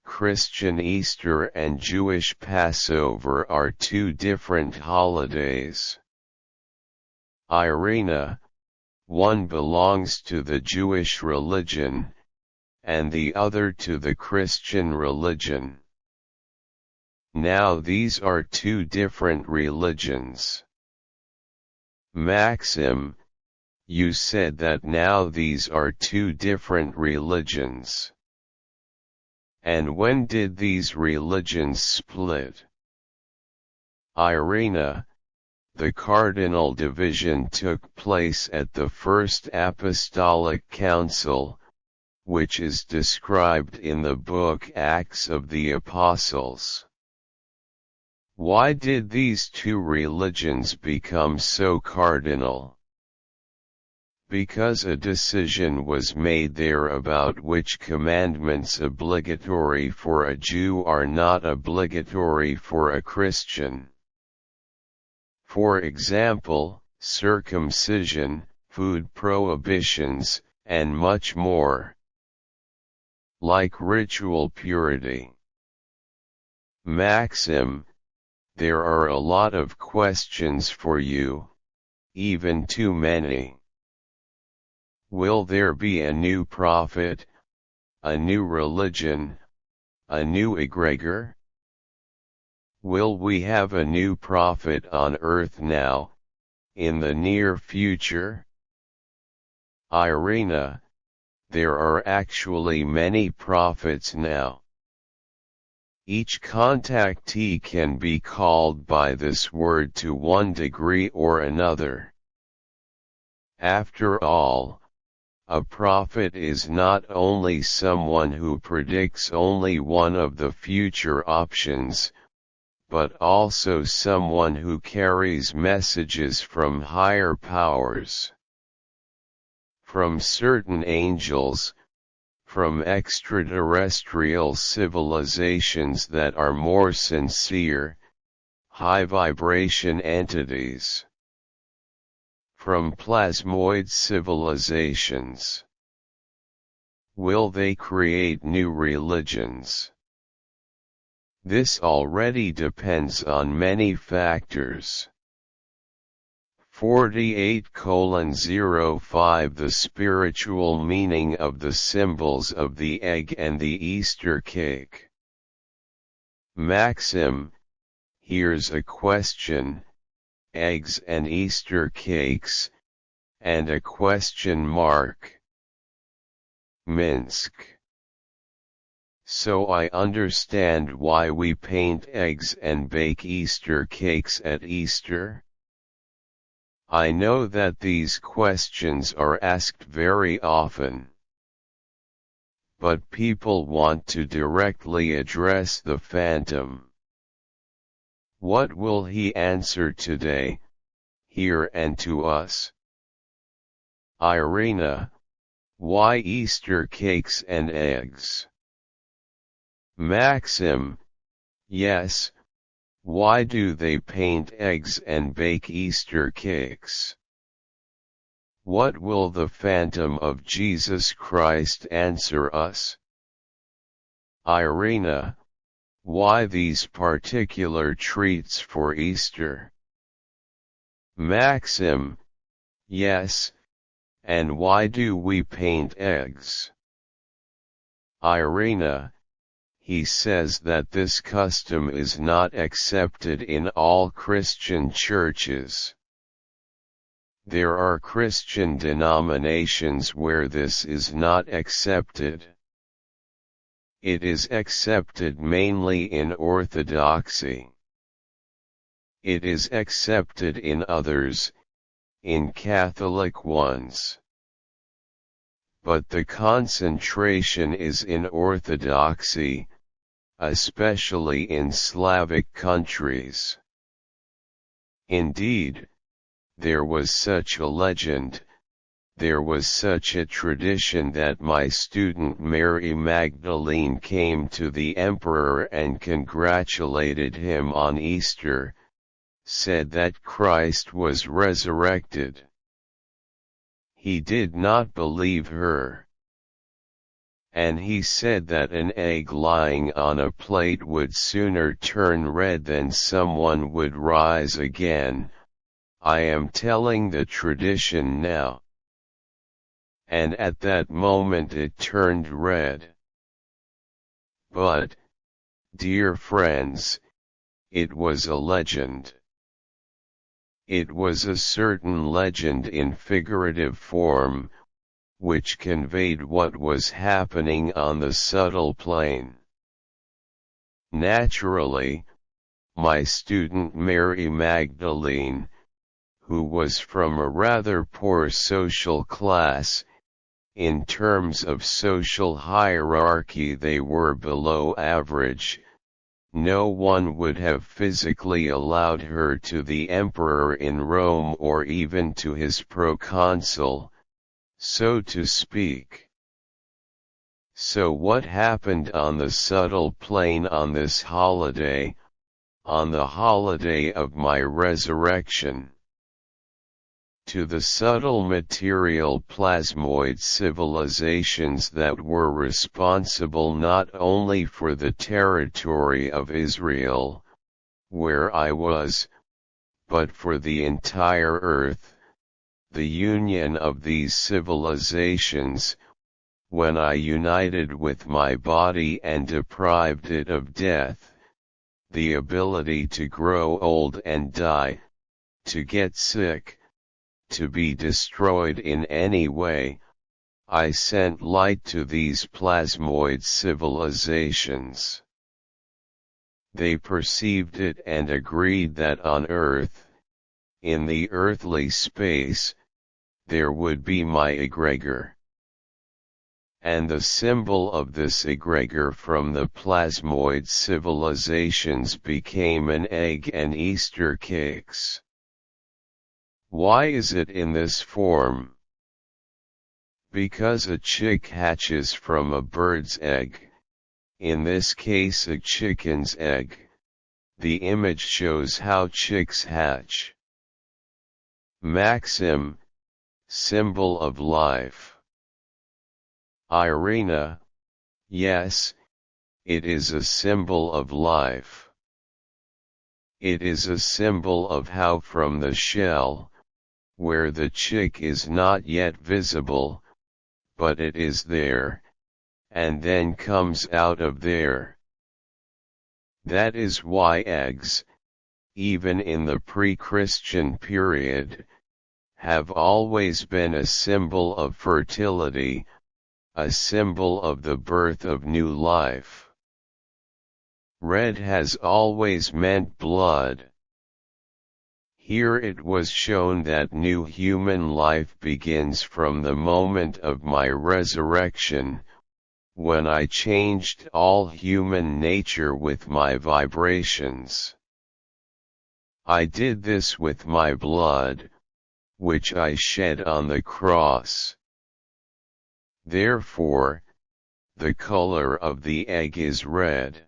Christian Easter and Jewish Passover are two different holidays. Irina, one belongs to the Jewish religion, and the other to the Christian religion. Now these are two different religions. Maxim, you said that now these are two different religions. And when did these religions split? Irina, The cardinal division took place at the First Apostolic Council, which is described in the book Acts of the Apostles. Why did these two religions become so cardinal? Because a decision was made there about which commandments obligatory for a Jew are not obligatory for a Christian. For example, circumcision, food prohibitions, and much more. Like ritual purity. Maxim, there are a lot of questions for you, even too many. Will there be a new prophet, a new religion, a new egregor? Will we have a new prophet on earth now, in the near future? Irina, there are actually many prophets now. Each contactee can be called by this word to one degree or another. After all, a prophet is not only someone who predicts only one of the future options, but also someone who carries messages from higher powers. From certain angels, from extraterrestrial civilizations that are more sincere, high-vibration entities. From plasmoid civilizations. Will they create new religions? This already depends on many factors. 48:05 The spiritual meaning of the symbols of the egg and the Easter cake. Maxim, here's a question, eggs and Easter cakes, and a question mark. Minsk. So I understand why we paint eggs and bake Easter cakes at Easter. I know that these questions are asked very often. But people want to directly address the phantom. What will he answer today, here and to us? Irina, why Easter cakes and eggs? Maxim, yes. Why do they paint eggs and bake Easter cakes? What will the phantom of Jesus Christ answer us? Irina, why these particular treats for Easter? Maxim, yes, and why do we paint eggs? Irina, he says that this custom is not accepted in all Christian churches. There are Christian denominations where this is not accepted. It is accepted mainly in Orthodoxy. It is accepted in others, in Catholic ones. But the concentration is in Orthodoxy, especially in Slavic countries. Indeed, there was such a legend, there was such a tradition that my student Mary Magdalene came to the emperor and congratulated him on Easter, said that Christ was resurrected. He did not believe her. And he said that an egg lying on a plate would sooner turn red than someone would rise again. I am telling the tradition now. And at that moment it turned red. But, dear friends, it was a legend. It was a certain legend in figurative form, which conveyed what was happening on the subtle plane. Naturally, my student Mary Magdalene, who was from a rather poor social class. In terms of social hierarchy they were below average. No one would have physically allowed her to the emperor in Rome or even to his proconsul, so to speak. So what happened on the subtle plane on this holiday, on the holiday of my resurrection? To the subtle material plasmoid civilizations that were responsible not only for the territory of Israel, where I was, but for the entire earth, the union of these civilizations, when I united with my body and deprived it of death, the ability to grow old and die, to get sick, to be destroyed in any way, I sent light to these plasmoid civilizations. They perceived it and agreed that on Earth, in the earthly space, there would be my egregor. And the symbol of this egregor from the plasmoid civilizations became an egg and Easter cakes. Why is it in this form? Because a chick hatches from a bird's egg, in this case a chicken's egg. The image shows how chicks hatch. Maxim, symbol of life. Irina, yes, it is a symbol of life. It is a symbol of how from the shell, where the chick is not yet visible, but it is there, and then comes out of there. That is why eggs, even in the pre-Christian period, have always been a symbol of fertility, a symbol of the birth of new life. Red has always meant blood. Here it was shown that new human life begins from the moment of my resurrection, when I changed all human nature with my vibrations. I did this with my blood, which I shed on the cross. Therefore, the color of the egg is red.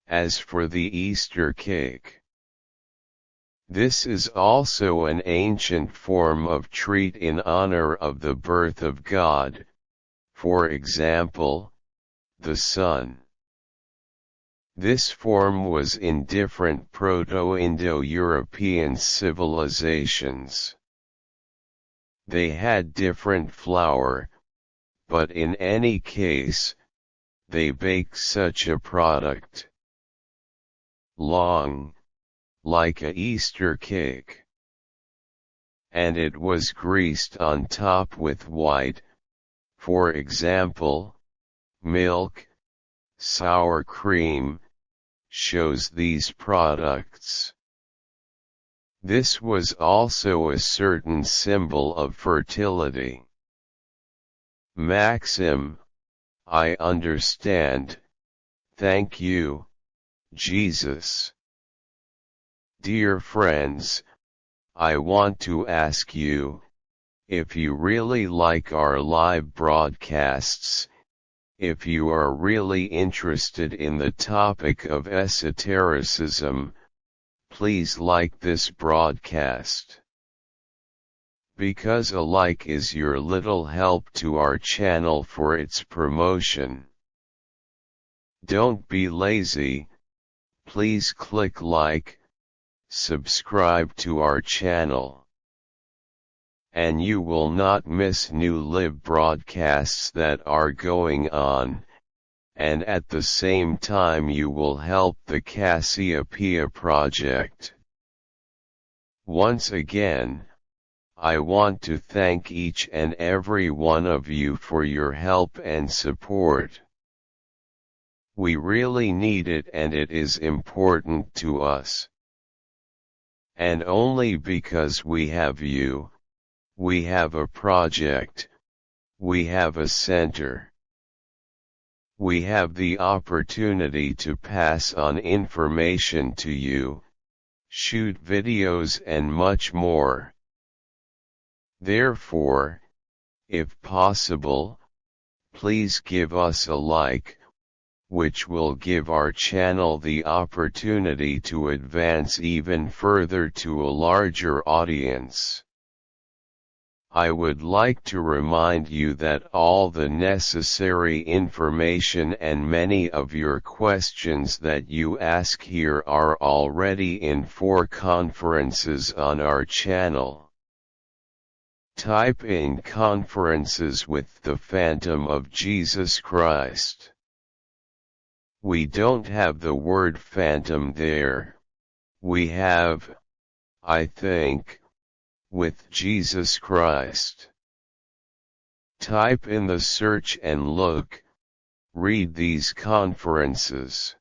As for the Easter cake, this is also an ancient form of treat in honor of the birth of God, for example, the sun. This form was in different Proto-Indo-European civilizations. They had different flour, but in any case, they baked such a product. Long, like a Easter cake. And it was greased on top with white, for example, milk, sour cream, shows these products. This was also a certain symbol of fertility. Maxim, I understand. Thank you, Jesus. Dear friends, I want to ask you, if you really like our live broadcasts, if you are really interested in the topic of esotericism, please like this broadcast. Because a like is your little help to our channel for its promotion. Don't be lazy, please click like, subscribe to our channel. And you will not miss new live broadcasts that are going on, and at the same time you will help the Cassiopea project. Once again, I want to thank each and every one of you for your help and support. We really need it and it is important to us. And only because we have you, we have a project, we have a center. We have the opportunity to pass on information to you, shoot videos and much more. Therefore, if possible, please give us a like, which will give our channel the opportunity to advance even further to a larger audience. I would like to remind you that all the necessary information and many of your questions that you ask here are already in 4 conferences on our channel. Type in conferences with the Phantom of Jesus Christ. We don't have the word phantom there. We have, I think, with Jesus Christ. Type in the search and look, read these conferences.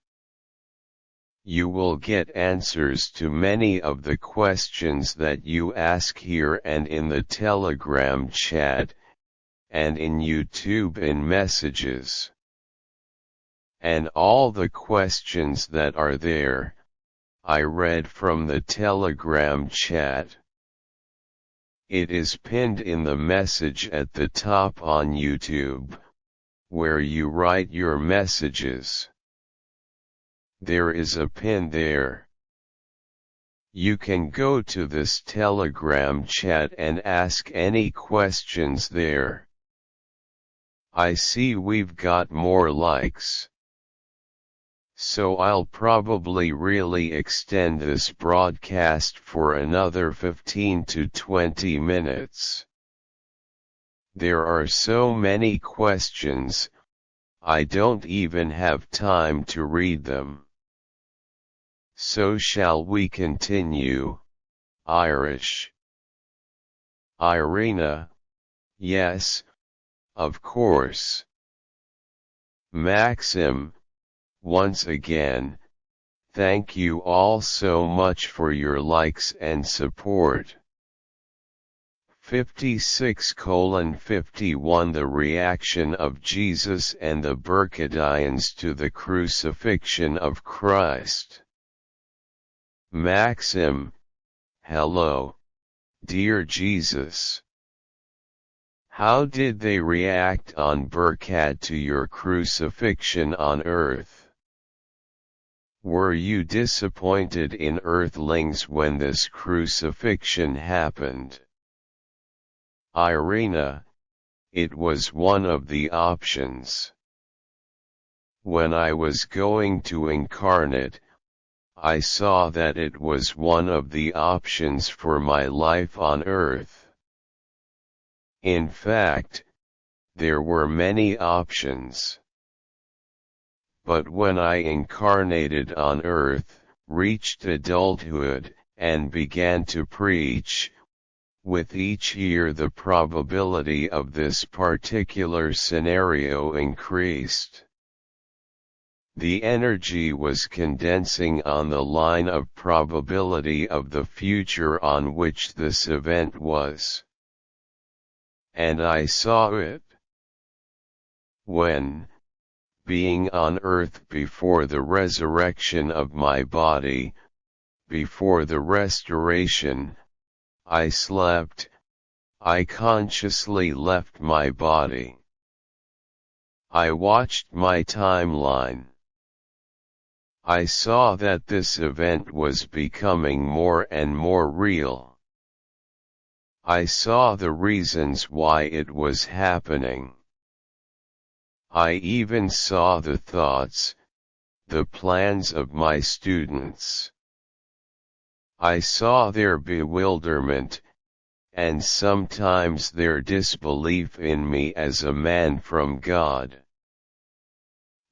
You will get answers to many of the questions that you ask here and in the Telegram chat, and in YouTube in messages. And all the questions that are there, I read from the Telegram chat. It is pinned in the message at the top on YouTube, where you write your messages. There is a pin there. You can go to this Telegram chat and ask any questions there. I see we've got more likes. So I'll probably really extend this broadcast for another 15 to 20 minutes. There are so many questions, I don't even have time to read them. So shall we continue? Irish. Irina. Yes, of course. Maxim. Once again, thank you all so much for your likes and support. 56:51 The reaction of Jesus and the Berkadians to the crucifixion of Christ. Maxim. Hello, dear Jesus. How did they react on Berkat to your crucifixion on earth? Were you disappointed in earthlings when this crucifixion happened? Irina. It was one of the options. When I was going to incarnate, I saw that it was one of the options for my life on earth. In fact, there were many options. But when I incarnated on earth, reached adulthood, and began to preach, with each year the probability of this particular scenario increased. The energy was condensing on the line of probability of the future on which this event was. And I saw it. When, being on earth before the resurrection of my body, before the restoration, I slept, I consciously left my body. I watched my timeline. I saw that this event was becoming more and more real. I saw the reasons why it was happening. I even saw the thoughts, the plans of my students. I saw their bewilderment, and sometimes their disbelief in me as a man from God.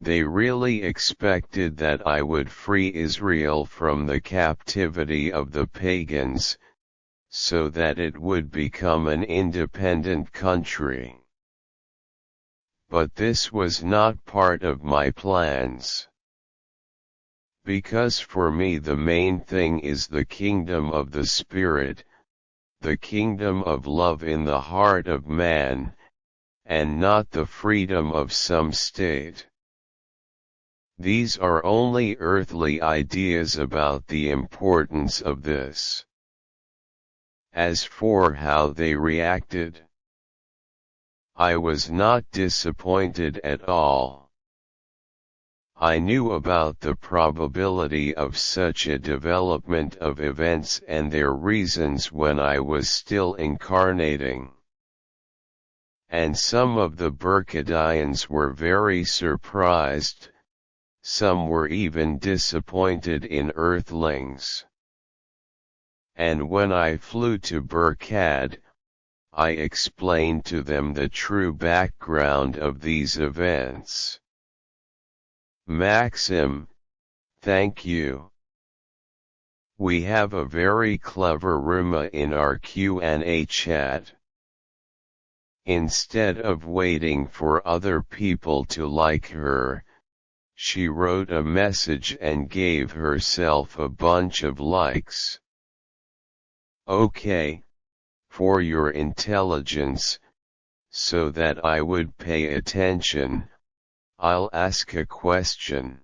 They really expected that I would free Israel from the captivity of the pagans, so that it would become an independent country. But this was not part of my plans. Because for me the main thing is the kingdom of the Spirit, the kingdom of love in the heart of man, and not the freedom of some state. These are only earthly ideas about the importance of this. As for how they reacted, I was not disappointed at all. I knew about the probability of such a development of events and their reasons when I was still incarnating. And some of the Burkadians were very surprised, some were even disappointed in earthlings. And when I flew to Burkad, I explained to them the true background of these events. Maxim, thank you. We have a very clever Ruma in our Q&A chat. Instead of waiting for other people to like her, she wrote a message and gave herself a bunch of likes. Okay, for your intelligence, so that I would pay attention, I'll ask a question.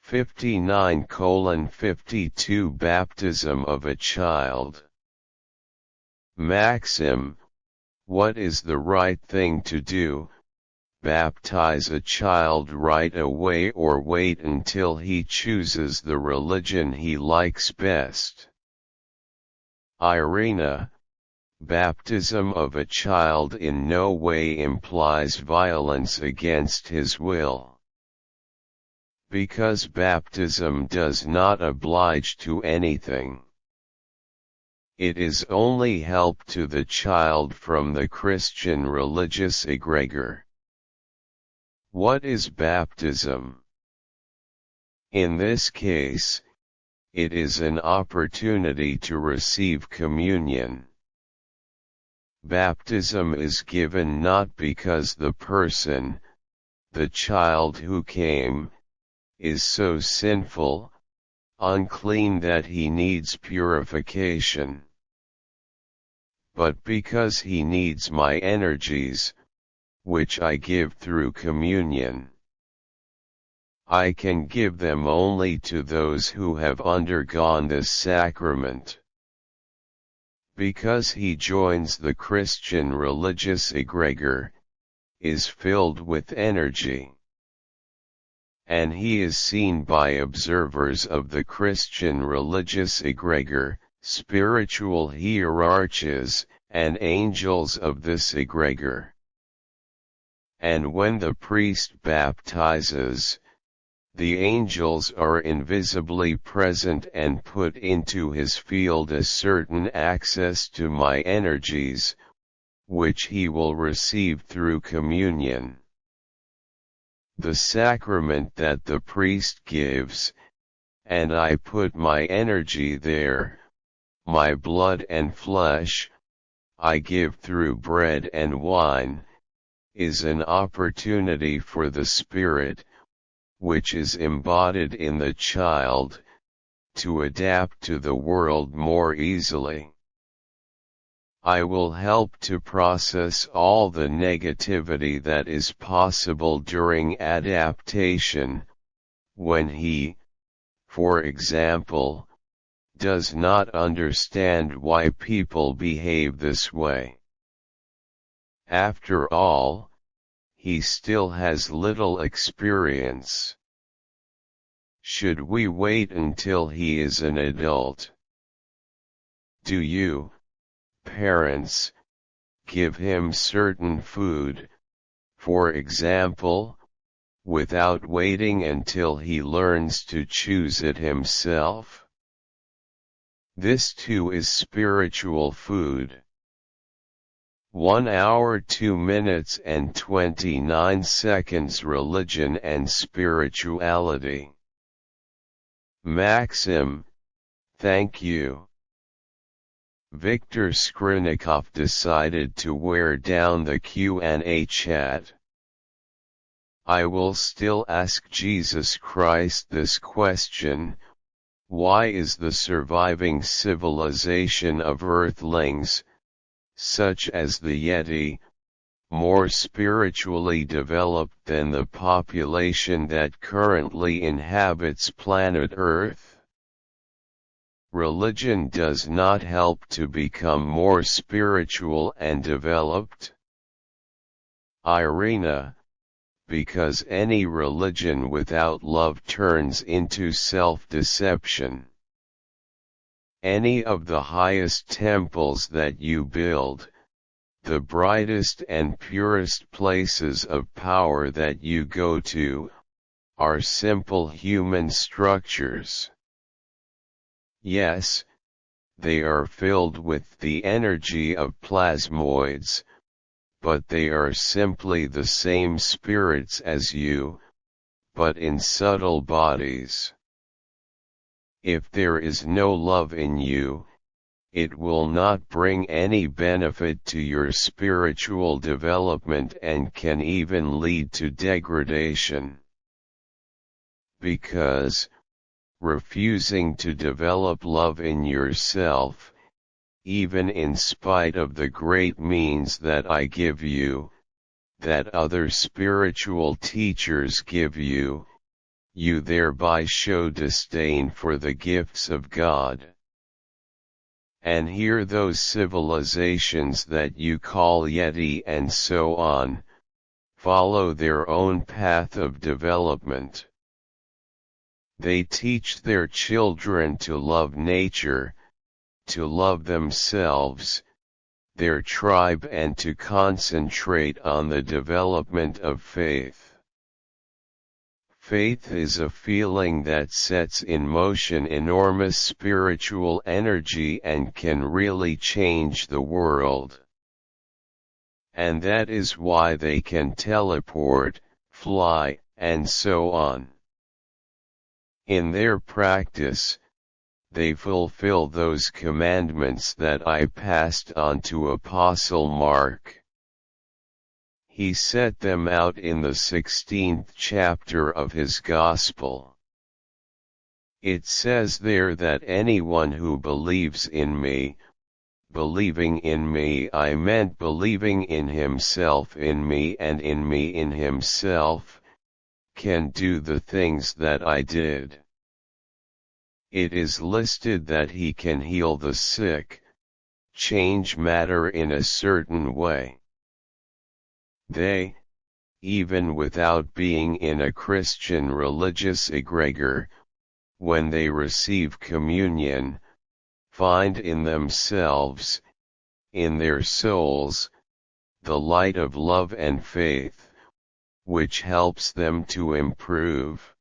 59:52 Baptism of a child. Maxim, what is the right thing to do? Baptize a child right away or wait until he chooses the religion he likes best? Irina, baptism of a child in no way implies violence against his will. Because baptism does not oblige to anything. It is only help to the child from the Christian religious egregor. What is baptism? In this case, it is an opportunity to receive communion. Baptism is given not because the person, the child who came, is so sinful, unclean that he needs purification, but because he needs my energies, which I give through communion. I can give them only to those who have undergone this sacrament. Because he joins the Christian religious egregor, is filled with energy. And he is seen by observers of the Christian religious egregor, spiritual hierarchs, and angels of this egregor. And when the priest baptizes, the angels are invisibly present and put into his field a certain access to my energies, which he will receive through communion. The sacrament that the priest gives, and I put my energy there, my blood and flesh, I give through bread and wine, is an opportunity for the Spirit, which is embodied in the child, to adapt to the world more easily. I will help to process all the negativity that is possible during adaptation, when he, for example, does not understand why people behave this way. After all, he still has little experience. Should we wait until he is an adult? Do you, parents, give him certain food, for example, without waiting until he learns to choose it himself? This too is spiritual food. 1 hour 2 minutes and 29 seconds Religion and Spirituality. Maxim, thank you. Viktor Skrinikov decided to wear down the Q&A chat. I will still ask Jesus Christ this question: why is the surviving civilization of Earthlings, such as the Yeti, more spiritually developed than the population that currently inhabits planet Earth? Religion does not help to become more spiritual and developed. Irina, because any religion without love turns into self-deception. Any of the highest temples that you build, the brightest and purest places of power that you go to, are simple human structures. Yes, they are filled with the energy of plasmoids, but they are simply the same spirits as you, but in subtle bodies. If there is no love in you, it will not bring any benefit to your spiritual development and can even lead to degradation. Because, refusing to develop love in yourself, even in spite of the great means that I give you, that other spiritual teachers give you, you thereby show disdain for the gifts of God. And here those civilizations that you call Yeti and so on, follow their own path of development. They teach their children to love nature, to love themselves, their tribe, and to concentrate on the development of faith. Faith is a feeling that sets in motion enormous spiritual energy and can really change the world. And that is why they can teleport, fly, and so on. In their practice, they fulfill those commandments that I passed on to Apostle Mark. He set them out in the 16th chapter of his Gospel. It says there that anyone who believes in me, believing in me I meant believing in himself in me and in me in himself, can do the things that I did. It is listed that he can heal the sick, change matter in a certain way. They, even without being in a Christian religious egregor, when they receive communion, find in themselves, in their souls, the light of love and faith, which helps them to improve.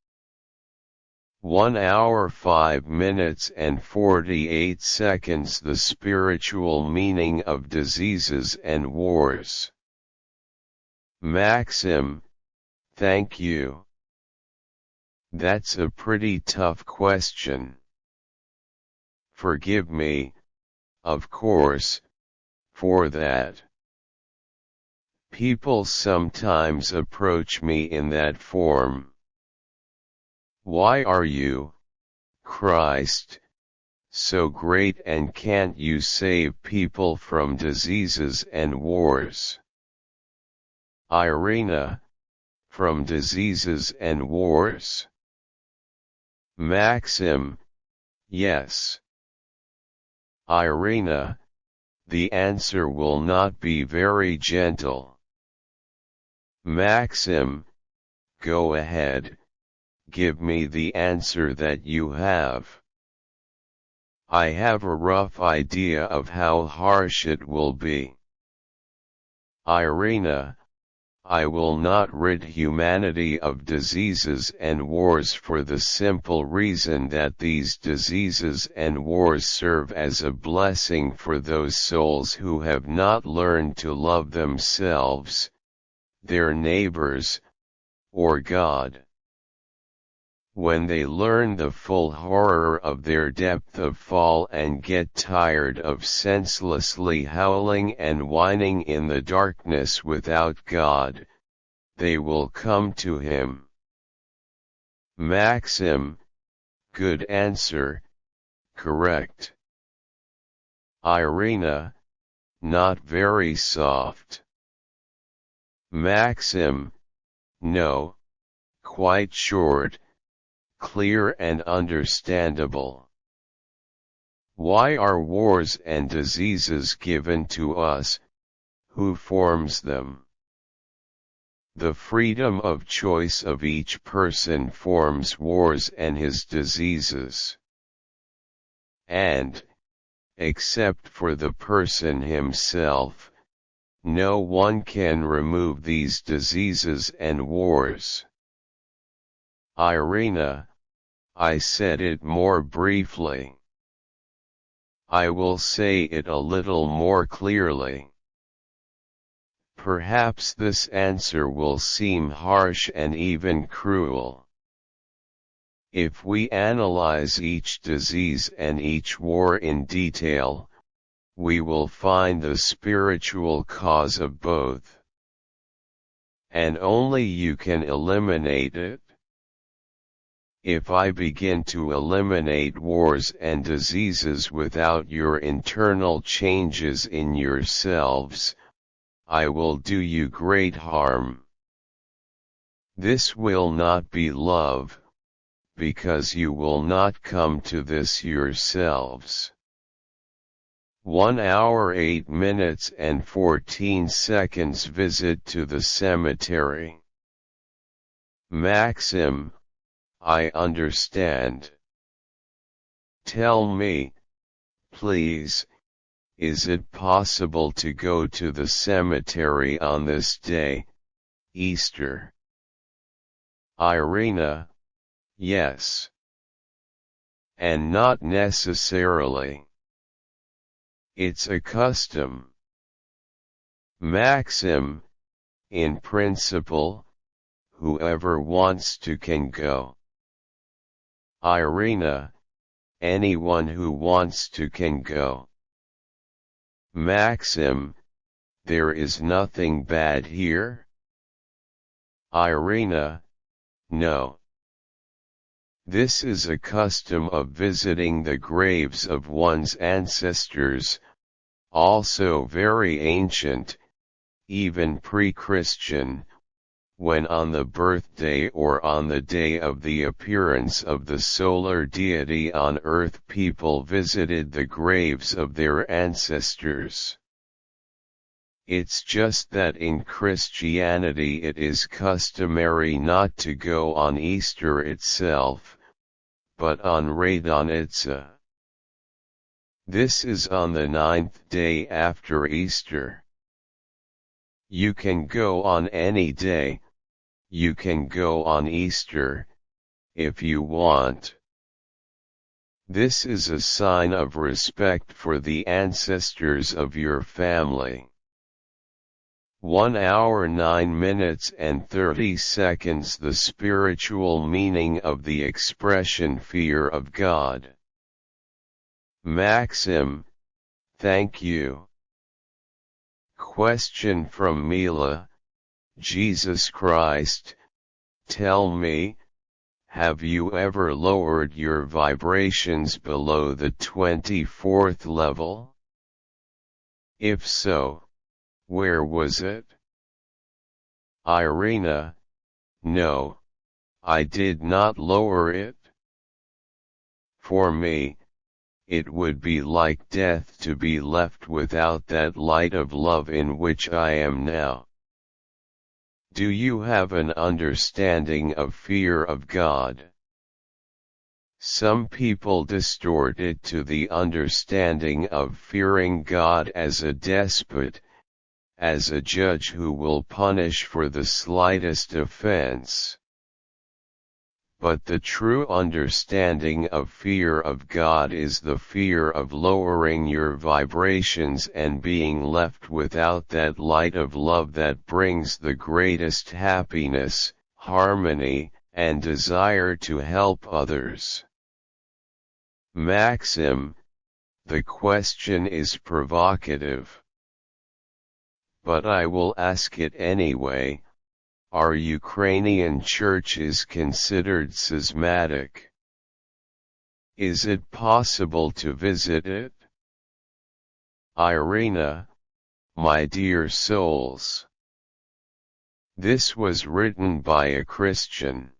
1 hour 5 minutes and 48 seconds The spiritual meaning of diseases and wars. Maxim, thank you. That's a pretty tough question. Forgive me, of course, for that. People sometimes approach me in that form. Why are you, Christ, so great and can't you save people from diseases and wars? Irina, from diseases and wars? Maxim, yes. Irina, the answer will not be very gentle. Maxim, go ahead, give me the answer that you have. I have a rough idea of how harsh it will be. Irina, I will not rid humanity of diseases and wars for the simple reason that these diseases and wars serve as a blessing for those souls who have not learned to love themselves, their neighbors, or God. When they learn the full horror of their depth of fall and get tired of senselessly howling and whining in the darkness without God, they will come to him. Maxim, good answer, correct. Irina, not very soft. Maxim, no, quite short, clear and understandable. Why are wars and diseases given to us? Who forms them? The freedom of choice of each person forms wars and his diseases. And, except for the person himself, no one can remove these diseases and wars. Irina, I said it more briefly. I will say it a little more clearly. Perhaps this answer will seem harsh and even cruel. If we analyze each disease and each war in detail, we will find the spiritual cause of both. And only you can eliminate it. If I begin to eliminate wars and diseases without your internal changes in yourselves, I will do you great harm. This will not be love, because you will not come to this yourselves. 1 hour 8 minutes and 14 seconds visit to the cemetery. Maxim, I understand. Tell me, please, is it possible to go to the cemetery on this day, Easter? Irina, yes. And not necessarily. It's a custom. Maxim, in principle, whoever wants to can go. Irina, anyone who wants to can go. Maxim, there is nothing bad here? Irina, no. This is a custom of visiting the graves of one's ancestors, also very ancient, even pre-Christian, when on the birthday or on the day of the appearance of the solar deity on earth people visited the graves of their ancestors. It's just that in Christianity it is customary not to go on Easter itself, but on Radonitsa. This is on the 9th day after Easter. You can go on any day. You can go on Easter, if you want. This is a sign of respect for the ancestors of your family. 1 hour 9 minutes and 30 seconds. The spiritual meaning of the expression fear of God. Maxim, thank you. Question from Mila. Jesus Christ, tell me, have you ever lowered your vibrations below the 24th level? If so, where was it? Irina, no, I did not lower it. For me, it would be like death to be left without that light of love in which I am now. Do you have an understanding of fear of God? Some people distort it to the understanding of fearing God as a despot, as a judge who will punish for the slightest offense. But the true understanding of fear of God is the fear of lowering your vibrations and being left without that light of love that brings the greatest happiness, harmony, and desire to help others. Maxim, the question is provocative. But I will ask it anyway. Our Ukrainian church is considered schismatic. Is it possible to visit it? Irina, my dear souls. This was written by a Christian.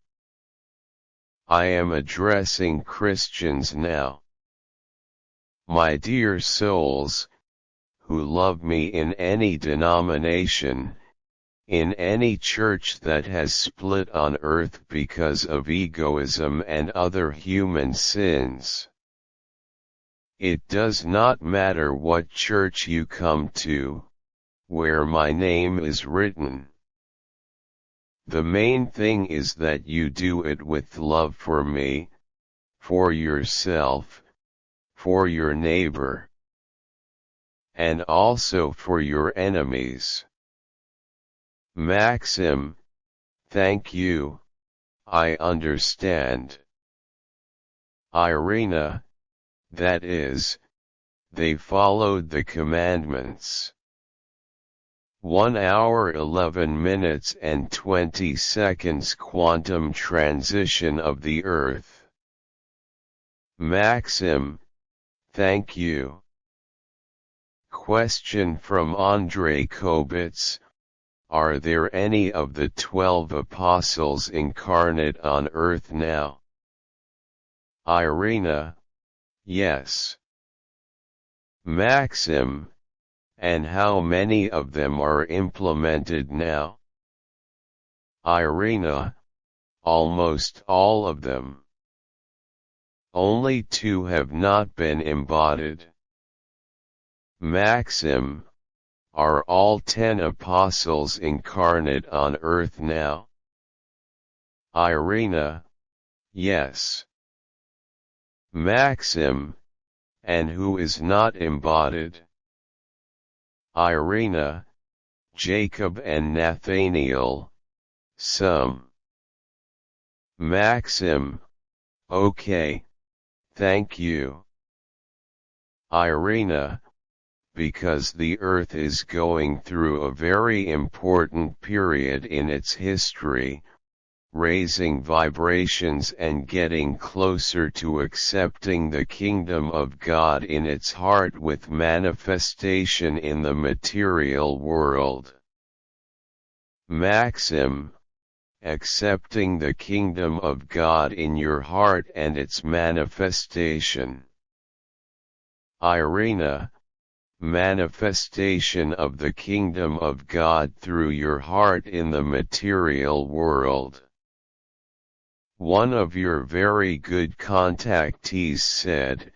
I am addressing Christians now. My dear souls, who love me in any denomination, in any church that has split on earth because of egoism and other human sins. It does not matter what church you come to, where my name is written. The main thing is that you do it with love for me, for yourself, for your neighbor, and also for your enemies. Maxim, thank you, I understand. Irina, that is, they followed the commandments. 1 hour 11 minutes and 20 seconds quantum transition of the Earth. Maxim, thank you. Question from Andrei Kobits. Are there any of the 12 apostles incarnate on earth now? Irina, yes. Maxim, and how many of them are implemented now? Irina, almost all of them. Only 2 have not been embodied. Maxim, are all 10 apostles incarnate on earth now? Irina, yes. Maxim, and who is not embodied? Irina, Jacob and Nathaniel, some. Maxim, okay, thank you. Irina, because the earth is going through a very important period in its history, raising vibrations and getting closer to accepting the kingdom of God in its heart with manifestation in the material world. Maxim, accepting the kingdom of God in your heart and its manifestation. Irina, manifestation of the kingdom of God through your heart in the material world. One of your very good contactees said,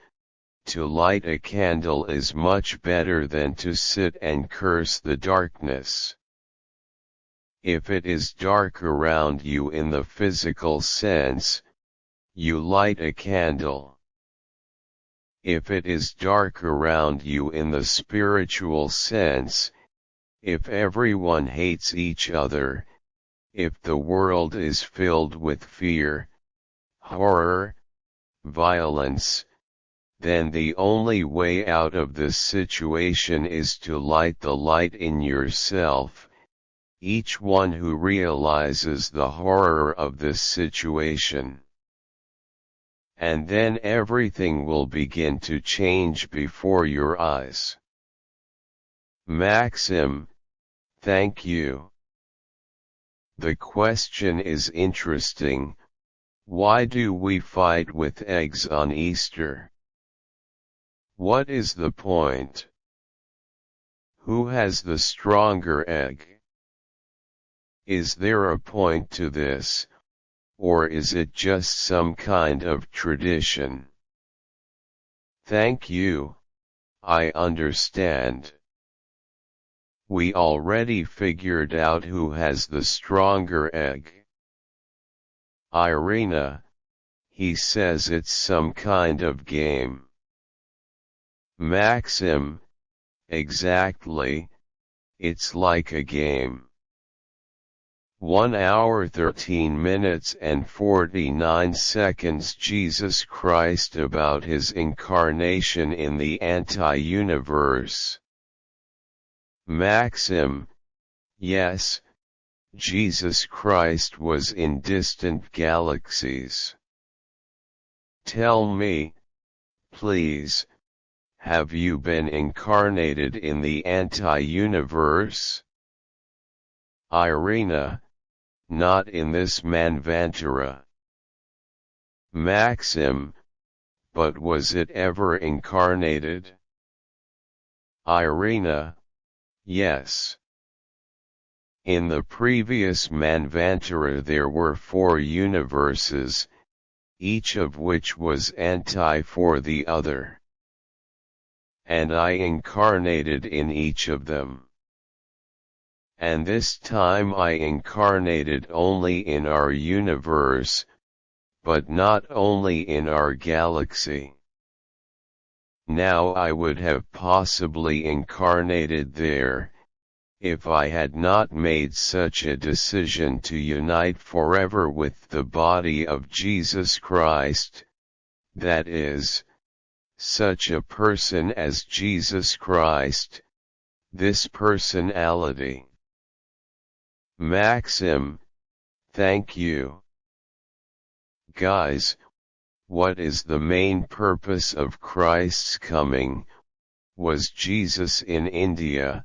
to light a candle is much better than to sit and curse the darkness. If it is dark around you in the physical sense, you light a candle. If it is dark around you in the spiritual sense, if everyone hates each other, if the world is filled with fear, horror, violence, then the only way out of this situation is to light the light in yourself, each one who realizes the horror of this situation. And then everything will begin to change before your eyes. Maxim, thank you. The question is interesting. Why do we fight with eggs on Easter? What is the point? Who has the stronger egg? Is there a point to this? Or is it just some kind of tradition? Thank you, I understand. We already figured out who has the stronger egg. Irina, he says it's some kind of game. Maxim, exactly, it's like a game. 1 hour 13 minutes and 49 seconds Jesus Christ about his incarnation in the anti-universe. Maxim, yes, Jesus Christ was in distant galaxies. Tell me, please, have you been incarnated in the anti-universe? Irina, not in this Manvantara. Maxim, but was it ever incarnated? Irina, yes. In the previous Manvantara there were 4 universes, each of which was anti for the other. And I incarnated in each of them. And this time I incarnated only in our universe, but not only in our galaxy. Now I would have possibly incarnated there, if I had not made such a decision to unite forever with the body of Jesus Christ, that is, such a person as Jesus Christ, this personality. Maxim, thank you. Guys, what is the main purpose of Christ's coming? Was Jesus in India?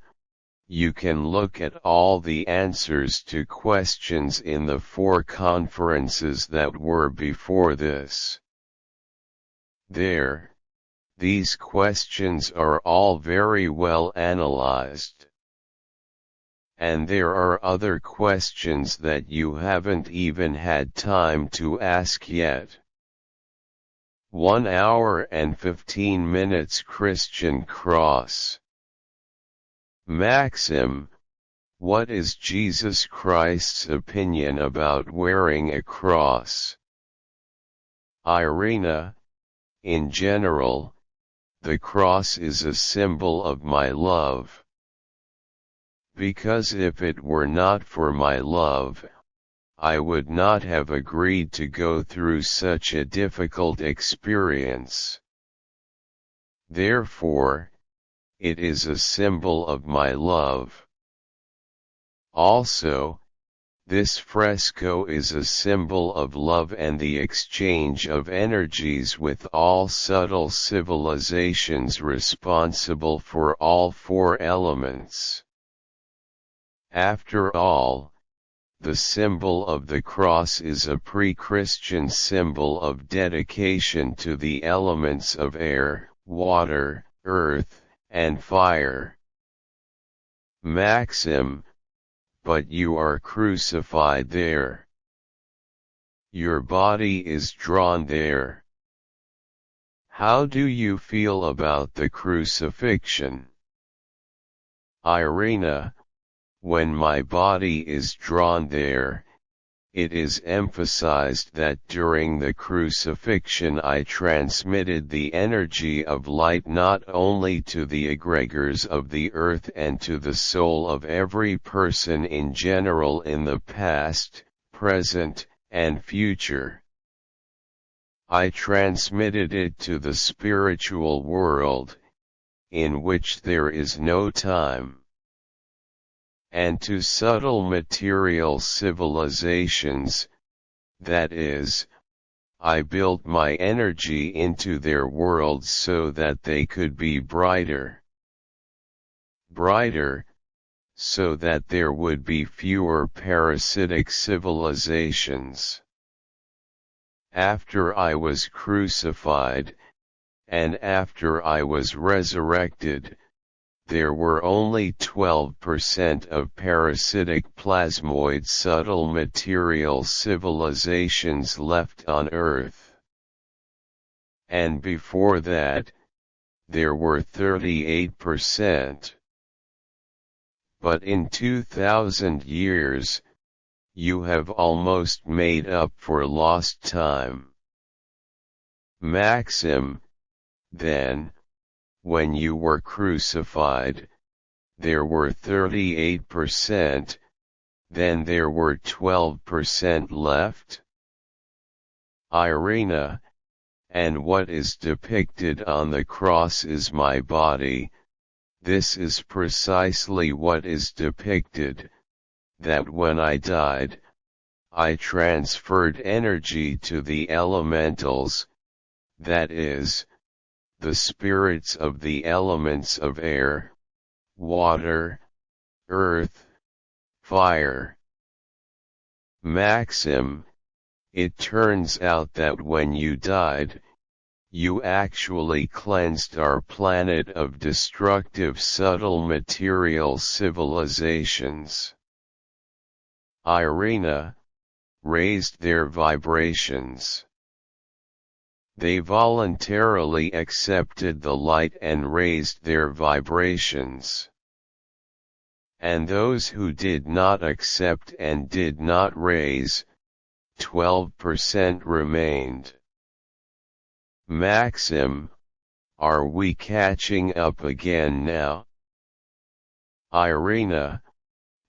You can look at all the answers to questions in the 4 conferences that were before this. These questions are all very well analyzed. And there are other questions that you haven't even had time to ask yet. 1 hour and 15 minutes Christian cross. Maxim, what is Jesus Christ's opinion about wearing a cross? Irina, in general, the cross is a symbol of my love. Because if it were not for my love, I would not have agreed to go through such a difficult experience. Therefore, it is a symbol of my love. Also, this fresco is a symbol of love and the exchange of energies with all subtle civilizations responsible for all 4 elements. After all, the symbol of the cross is a pre-Christian symbol of dedication to the elements of air, water, earth, and fire. Maxim, but you are crucified there. Your body is drawn there. How do you feel about the crucifixion? Irina, when my body is drawn there, it is emphasized that during the crucifixion I transmitted the energy of light not only to the egregores of the earth and to the soul of every person in general in the past, present, and future. I transmitted it to the spiritual world, in which there is no time. And to subtle material civilizations, that is, I built my energy into their worlds so that they could be brighter. Brighter, so that there would be fewer parasitic civilizations. After I was crucified, and after I was resurrected, there were only 12% of parasitic plasmoid subtle material civilizations left on Earth. And before that, there were 38%. But in 2000 years, you have almost made up for lost time. Maxim, then, when you were crucified, there were 38%, then there were 12% left? Irina, and what is depicted on the cross is my body. This is precisely what is depicted, that when I died, I transferred energy to the elementals, that is, the spirits of the elements of air, water, earth, fire. Maxim, it turns out that when you died, you actually cleansed our planet of destructive subtle material civilizations. Irina, raised their vibrations. They voluntarily accepted the light and raised their vibrations. And those who did not accept and did not raise, 12% remained. Maxim, are we catching up again now? Irina,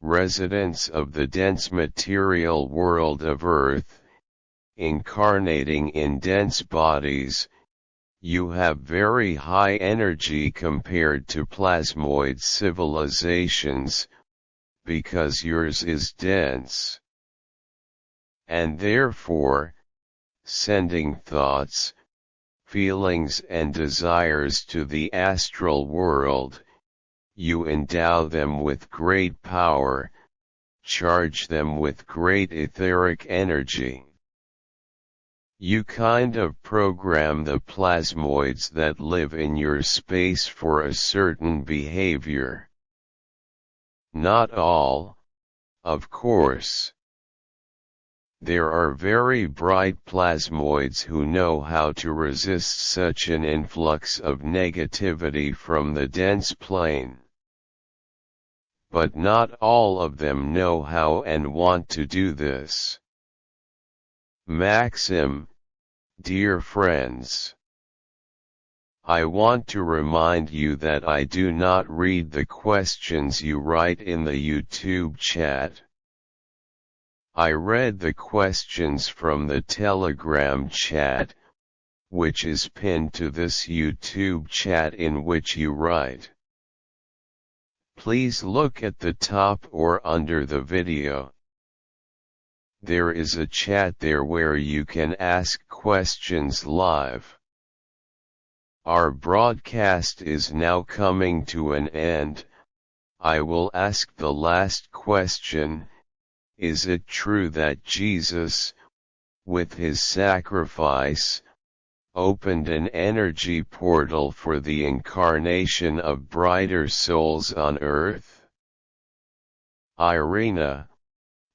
residents of the dense material world of Earth, incarnating in dense bodies, you have very high energy compared to plasmoid civilizations, because yours is dense. And therefore, sending thoughts, feelings and desires to the astral world, you endow them with great power, charge them with great etheric energy. You kind of program the plasmoids that live in your space for a certain behavior. Not all, of course. There are very bright plasmoids who know how to resist such an influx of negativity from the dense plane. But not all of them know how and want to do this. Maxim, dear friends. I want to remind you that I do not read the questions you write in the YouTube chat. I read the questions from the Telegram chat, which is pinned to this YouTube chat in which you write. Please look at the top or under the video. There is a chat there where you can ask questions live. Our broadcast is now coming to an end. I will ask the last question. Is it true that Jesus, with his sacrifice, opened an energy portal for the incarnation of brighter souls on earth? Irina,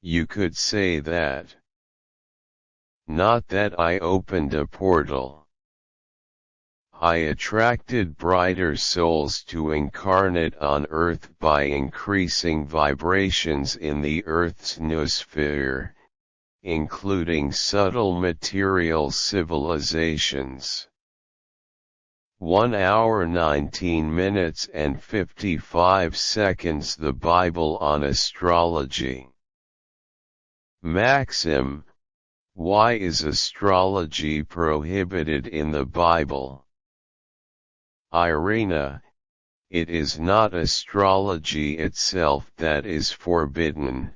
you could say that. Not that I opened a portal. I attracted brighter souls to incarnate on earth by increasing vibrations in the earth's noosphere, including subtle material civilizations. 1 hour 19 minutes and 55 seconds. The Bible on astrology. Maxim, why is astrology prohibited in the Bible? Irina, it is not astrology itself that is forbidden,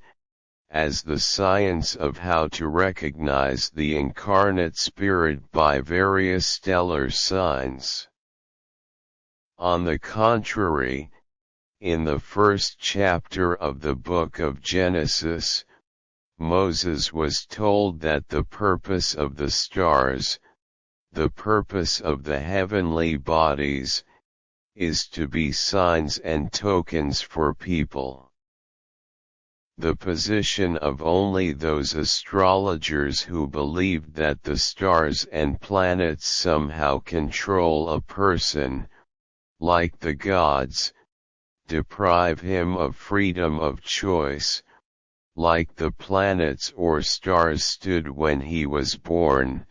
as the science of how to recognize the incarnate spirit by various stellar signs. On the contrary, in the first chapter of the book of Genesis, Moses was told that the purpose of the stars, the purpose of the heavenly bodies, is to be signs and tokens for people. The position of only those astrologers who believed that the stars and planets somehow control a person, like the gods, deprive him of freedom of choice, like the planets or stars stood when he was born,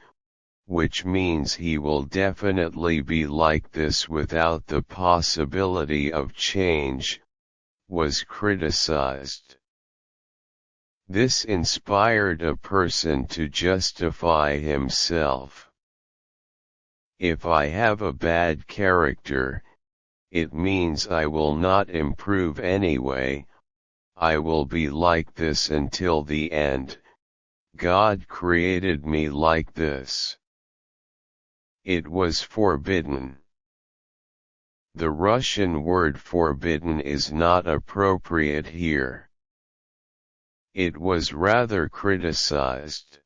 which means he will definitely be like this without the possibility of change, was criticized. This inspired a person to justify himself. If I have a bad character, it means I will not improve anyway. I will be like this until the end. God created me like this. It was forbidden. The Russian word forbidden is not appropriate here. It was rather criticized.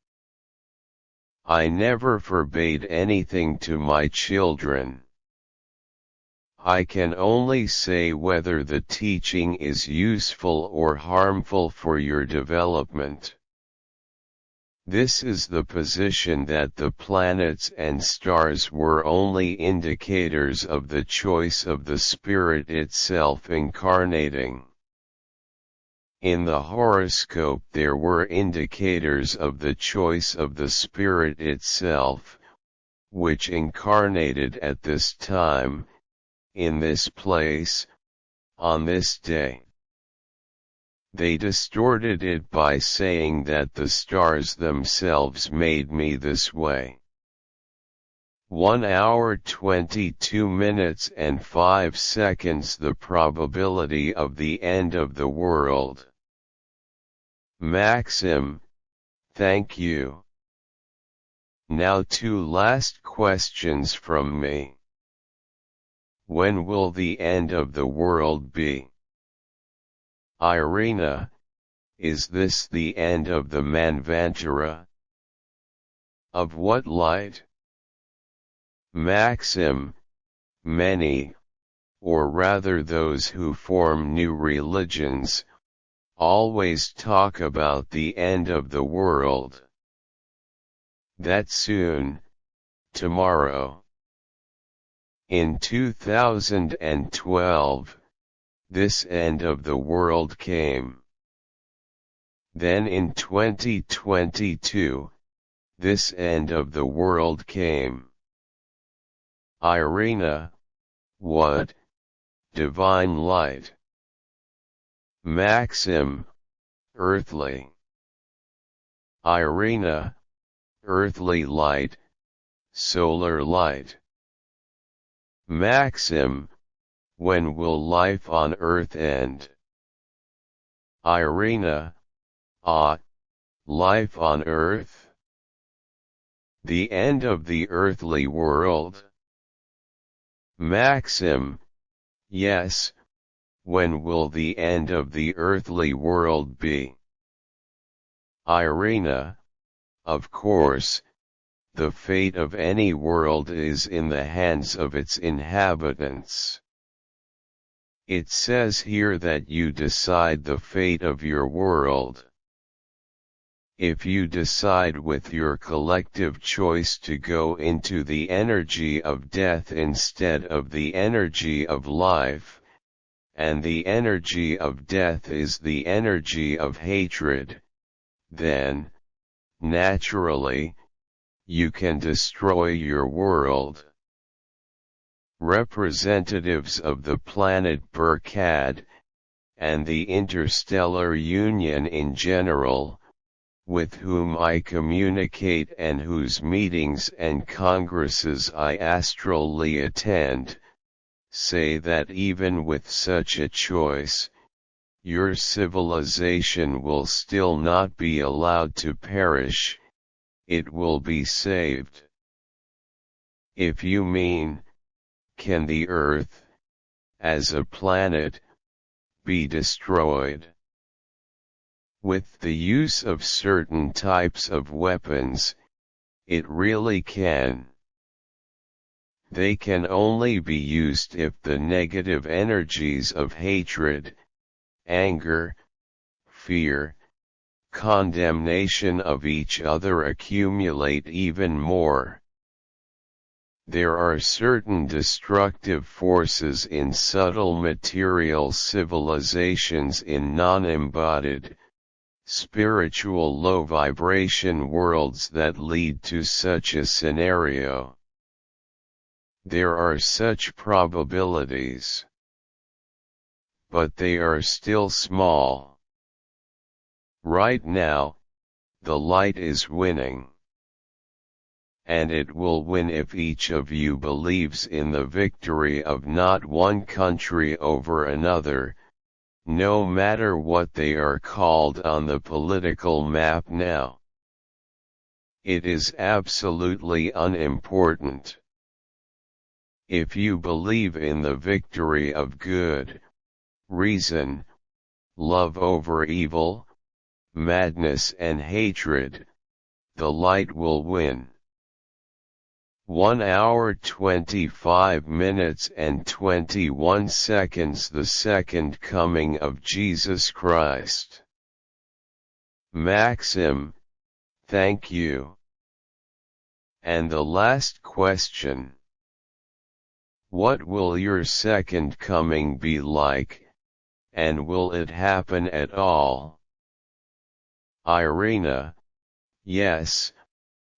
I never forbade anything to my children. I can only say whether the teaching is useful or harmful for your development. This is the position that the planets and stars were only indicators of the choice of the Spirit itself incarnating. In the horoscope there were indicators of the choice of the Spirit itself, which incarnated at this time, in this place, on this day. They distorted it by saying that the stars themselves made me this way. 1 hour 22 minutes and 5 seconds the probability of the end of the world. Maxim, thank you. Now 2 last questions from me. When will the end of the world be? Irina, is this the end of the Manvantara? Of what light? Maxim, many, or rather those who form new religions, always talk about the end of the world. That soon, tomorrow. In 2012, this end of the world came. Then in 2022, this end of the world came. Irina, what? Divine light. Maxim, earthly. Irina, earthly light, solar light. Maxim, when will life on earth end? Irina, life on earth? The end of the earthly world? Maxim, yes, when will the end of the earthly world be? Irina, of course, the fate of any world is in the hands of its inhabitants. It says here that you decide the fate of your world. If you decide with your collective choice to go into the energy of death instead of the energy of life, and the energy of death is the energy of hatred, then, naturally, you can destroy your world. Representatives of the planet Burkad, and the interstellar union in general, with whom I communicate and whose meetings and congresses I astrally attend, say that even with such a choice, your civilization will still not be allowed to perish, it will be saved. If you mean, can the Earth, as a planet, be destroyed? With the use of certain types of weapons, it really can. They can only be used if the negative energies of hatred, anger, fear, condemnation of each other accumulate even more. There are certain destructive forces in subtle material civilizations in non-embodied, spiritual low-vibration worlds that lead to such a scenario. There are such probabilities. But they are still small. Right now, the light is winning. And it will win if each of you believes in the victory of not one country over another, no matter what they are called on the political map now. It is absolutely unimportant. If you believe in the victory of good, reason, love over evil, madness and hatred, the light will win. 1 hour 25 minutes and 21 seconds. The second coming of Jesus Christ. Maxim, thank you. And the last question. What will your second coming be like, and will it happen at all? Irina, yes,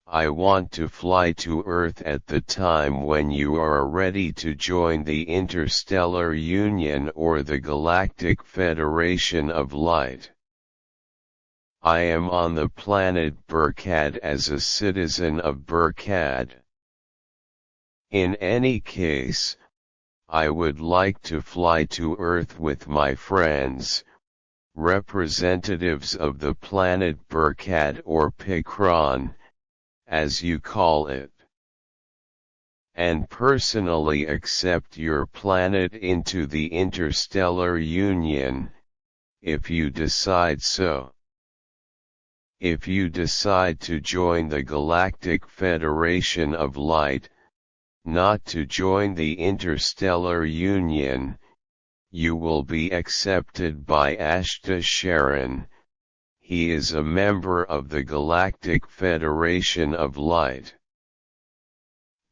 I want to fly to Earth at the time when you are ready to join the Interstellar Union or the Galactic Federation of Light. I am on the planet Burkad as a citizen of Burkad. In any case, I would like to fly to Earth with my friends, representatives of the planet Burkad or Pikron, as you call it, and personally accept your planet into the Interstellar Union, if you decide so. If you decide to join the Galactic Federation of Light, not to join the Interstellar Union, you will be accepted by Ashta Sharon. He is a member of the Galactic Federation of Light.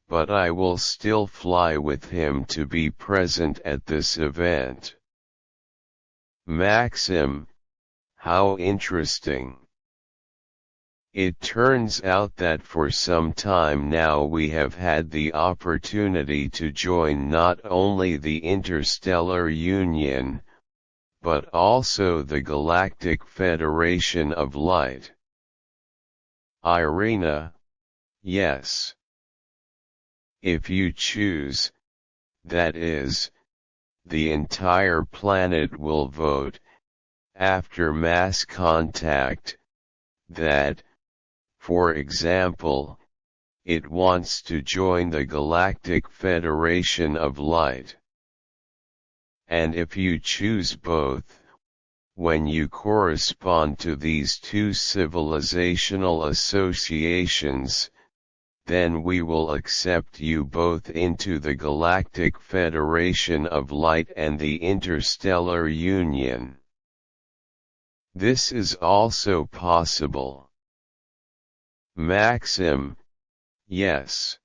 But I will still fly with him to be present at this event. Maxim, how interesting. It turns out that for some time now we have had the opportunity to join not only the Interstellar Union, but also the Galactic Federation of Light. Irina, yes. If you choose, that is, the entire planet will vote, after mass contact, that, for example, it wants to join the Galactic Federation of Light. And if you choose both, when you correspond to these two civilizational associations, then we will accept you both into the Galactic Federation of Light and the Interstellar Union. This is also possible. Maxim, yes.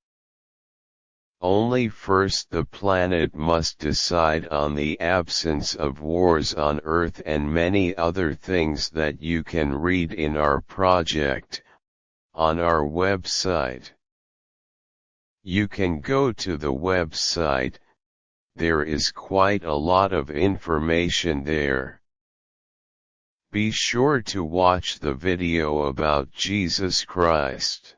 Only first the planet must decide on the absence of wars on Earth and many other things that you can read in our project, on our website. You can go to the website, there is quite a lot of information there. Be sure to watch the video about Jesus Christ.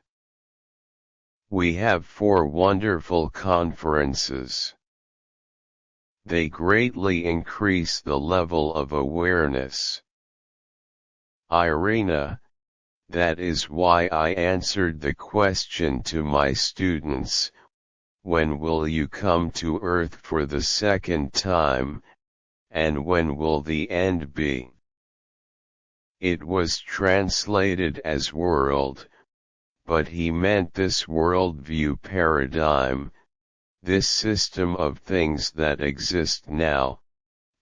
We have 4 wonderful conferences. They greatly increase the level of awareness. Irina, that is why I answered the question to my students, when will you come to Earth for the second time, and when will the end be? It was translated as world, but he meant this worldview paradigm, this system of things that exist now,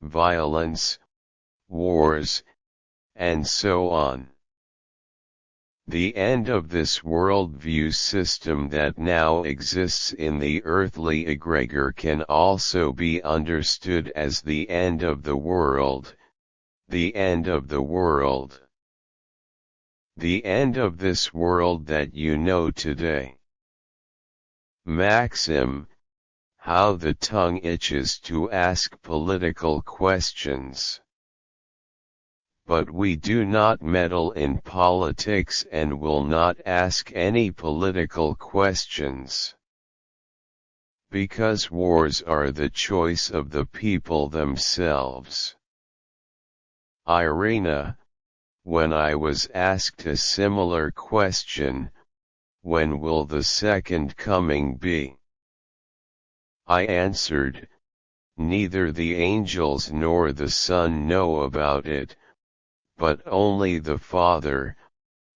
violence, wars, and so on. The end of this worldview system that now exists in the earthly egregor can also be understood as the end of the world, the end of the world. The end of this world that you know today. Maxim, how the tongue itches to ask political questions. But we do not meddle in politics and will not ask any political questions. Because wars are the choice of the people themselves. Irina, when I was asked a similar question, when will the second coming be? I answered, neither the angels nor the Son know about it, but only the Father.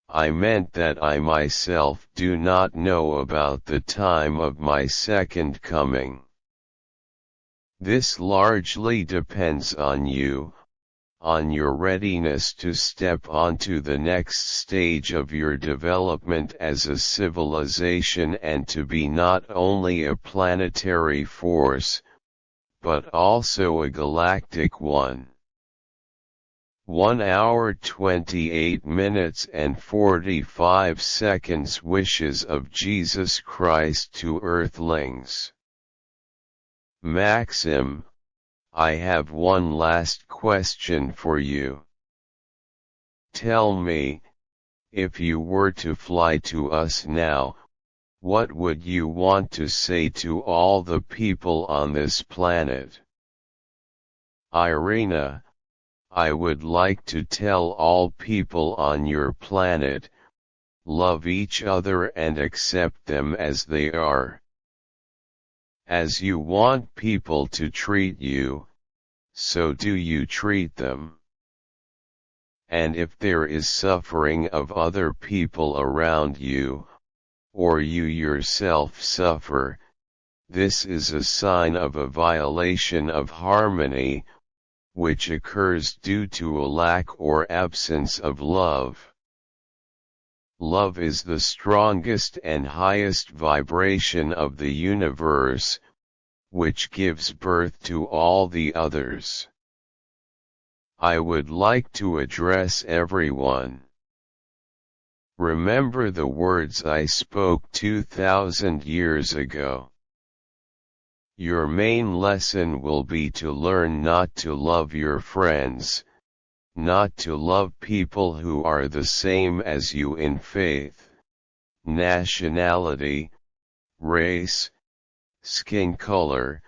I meant that I myself do not know about the time of my second coming. This largely depends on you, on your readiness to step onto the next stage of your development as a civilization and to be not only a planetary force, but also a galactic one. 1 hour 28 minutes and 45 seconds Wishes of Jesus Christ to Earthlings. Maxim, I have one last question for you. Tell me, if you were to fly to us now, what would you want to say to all the people on this planet? Irina, I would like to tell all people on your planet, love each other and accept them as they are. As you want people to treat you, so do you treat them. And if there is suffering of other people around you, or you yourself suffer, this is a sign of a violation of harmony, which occurs due to a lack or absence of love. Love is the strongest and highest vibration of the universe, which gives birth to all the others. I would like to address everyone. Remember the words I spoke 2,000 years ago. Your main lesson will be to learn not to love your friends, not to love people who are the same as you in faith, nationality, race, skin color,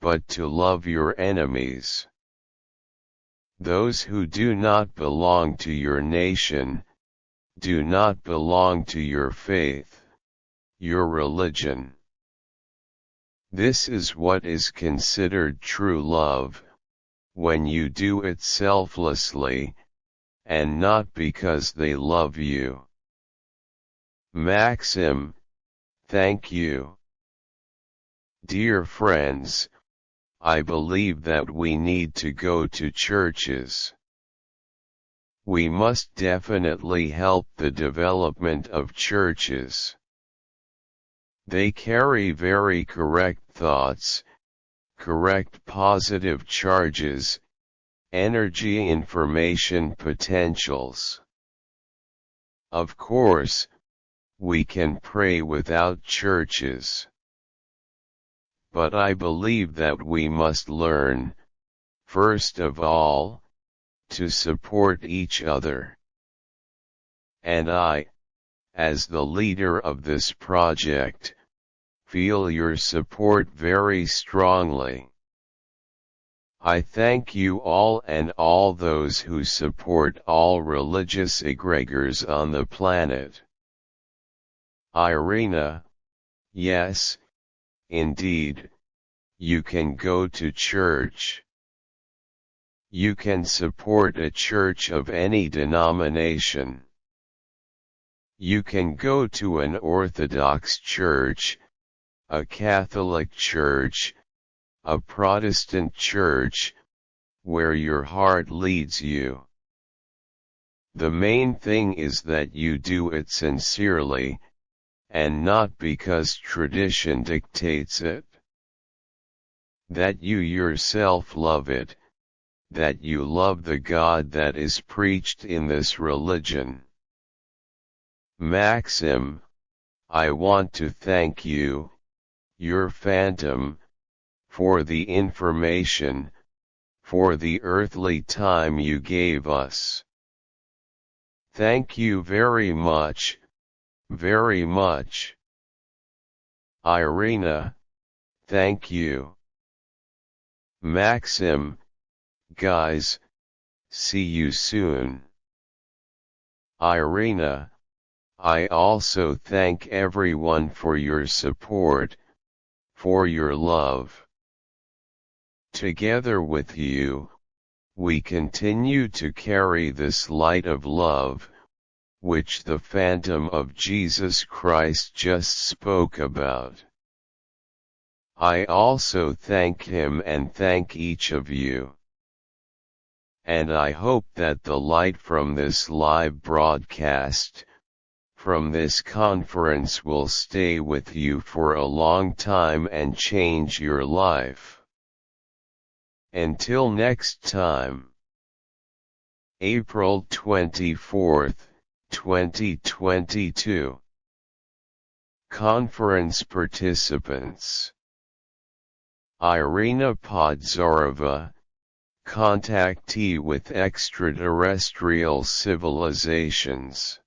but to love your enemies. Those who do not belong to your nation, do not belong to your faith, your religion. This is what is considered true love, when you do it selflessly, and not because they love you. Maxim, thank you. Dear friends, I believe that we need to go to churches. We must definitely help the development of churches. They carry very correct thoughts, correct positive charges, energy information potentials. Of course, we can pray without churches. But I believe that we must learn, first of all, to support each other. And I, as the leader of this project, feel your support very strongly. I thank you all and all those who support all religious egregores on the planet. Irina, yes, indeed, you can go to church. You can support a church of any denomination. You can go to an Orthodox church, a Catholic church, a Protestant church, where your heart leads you. The main thing is that you do it sincerely, and not because tradition dictates it. That you yourself love it, that you love the God that is preached in this religion. Maxim, I want to thank you, your fantôme, for the information, for the earthly time you gave us. Thank you very much, very much. Irina, thank you. Maxim, guys, See you soon. Irina, I also thank everyone for your support, for your love. Together with you, we continue to carry this light of love, which the phantom of Jesus Christ just spoke about. I also thank him and thank each of you. And I hope that the light from this live broadcast, from this conference will stay with you for a long time and change your life. Until next time. April 24th, 2022. Conference participants: Irina Podzarova, contactee with extraterrestrial civilizations.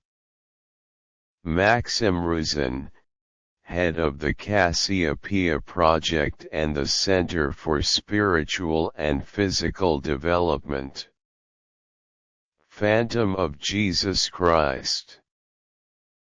Maxim Ruzin, head of the Cassiopea project and the Center for Spiritual and Physical Development. Phantom of Jesus Christ.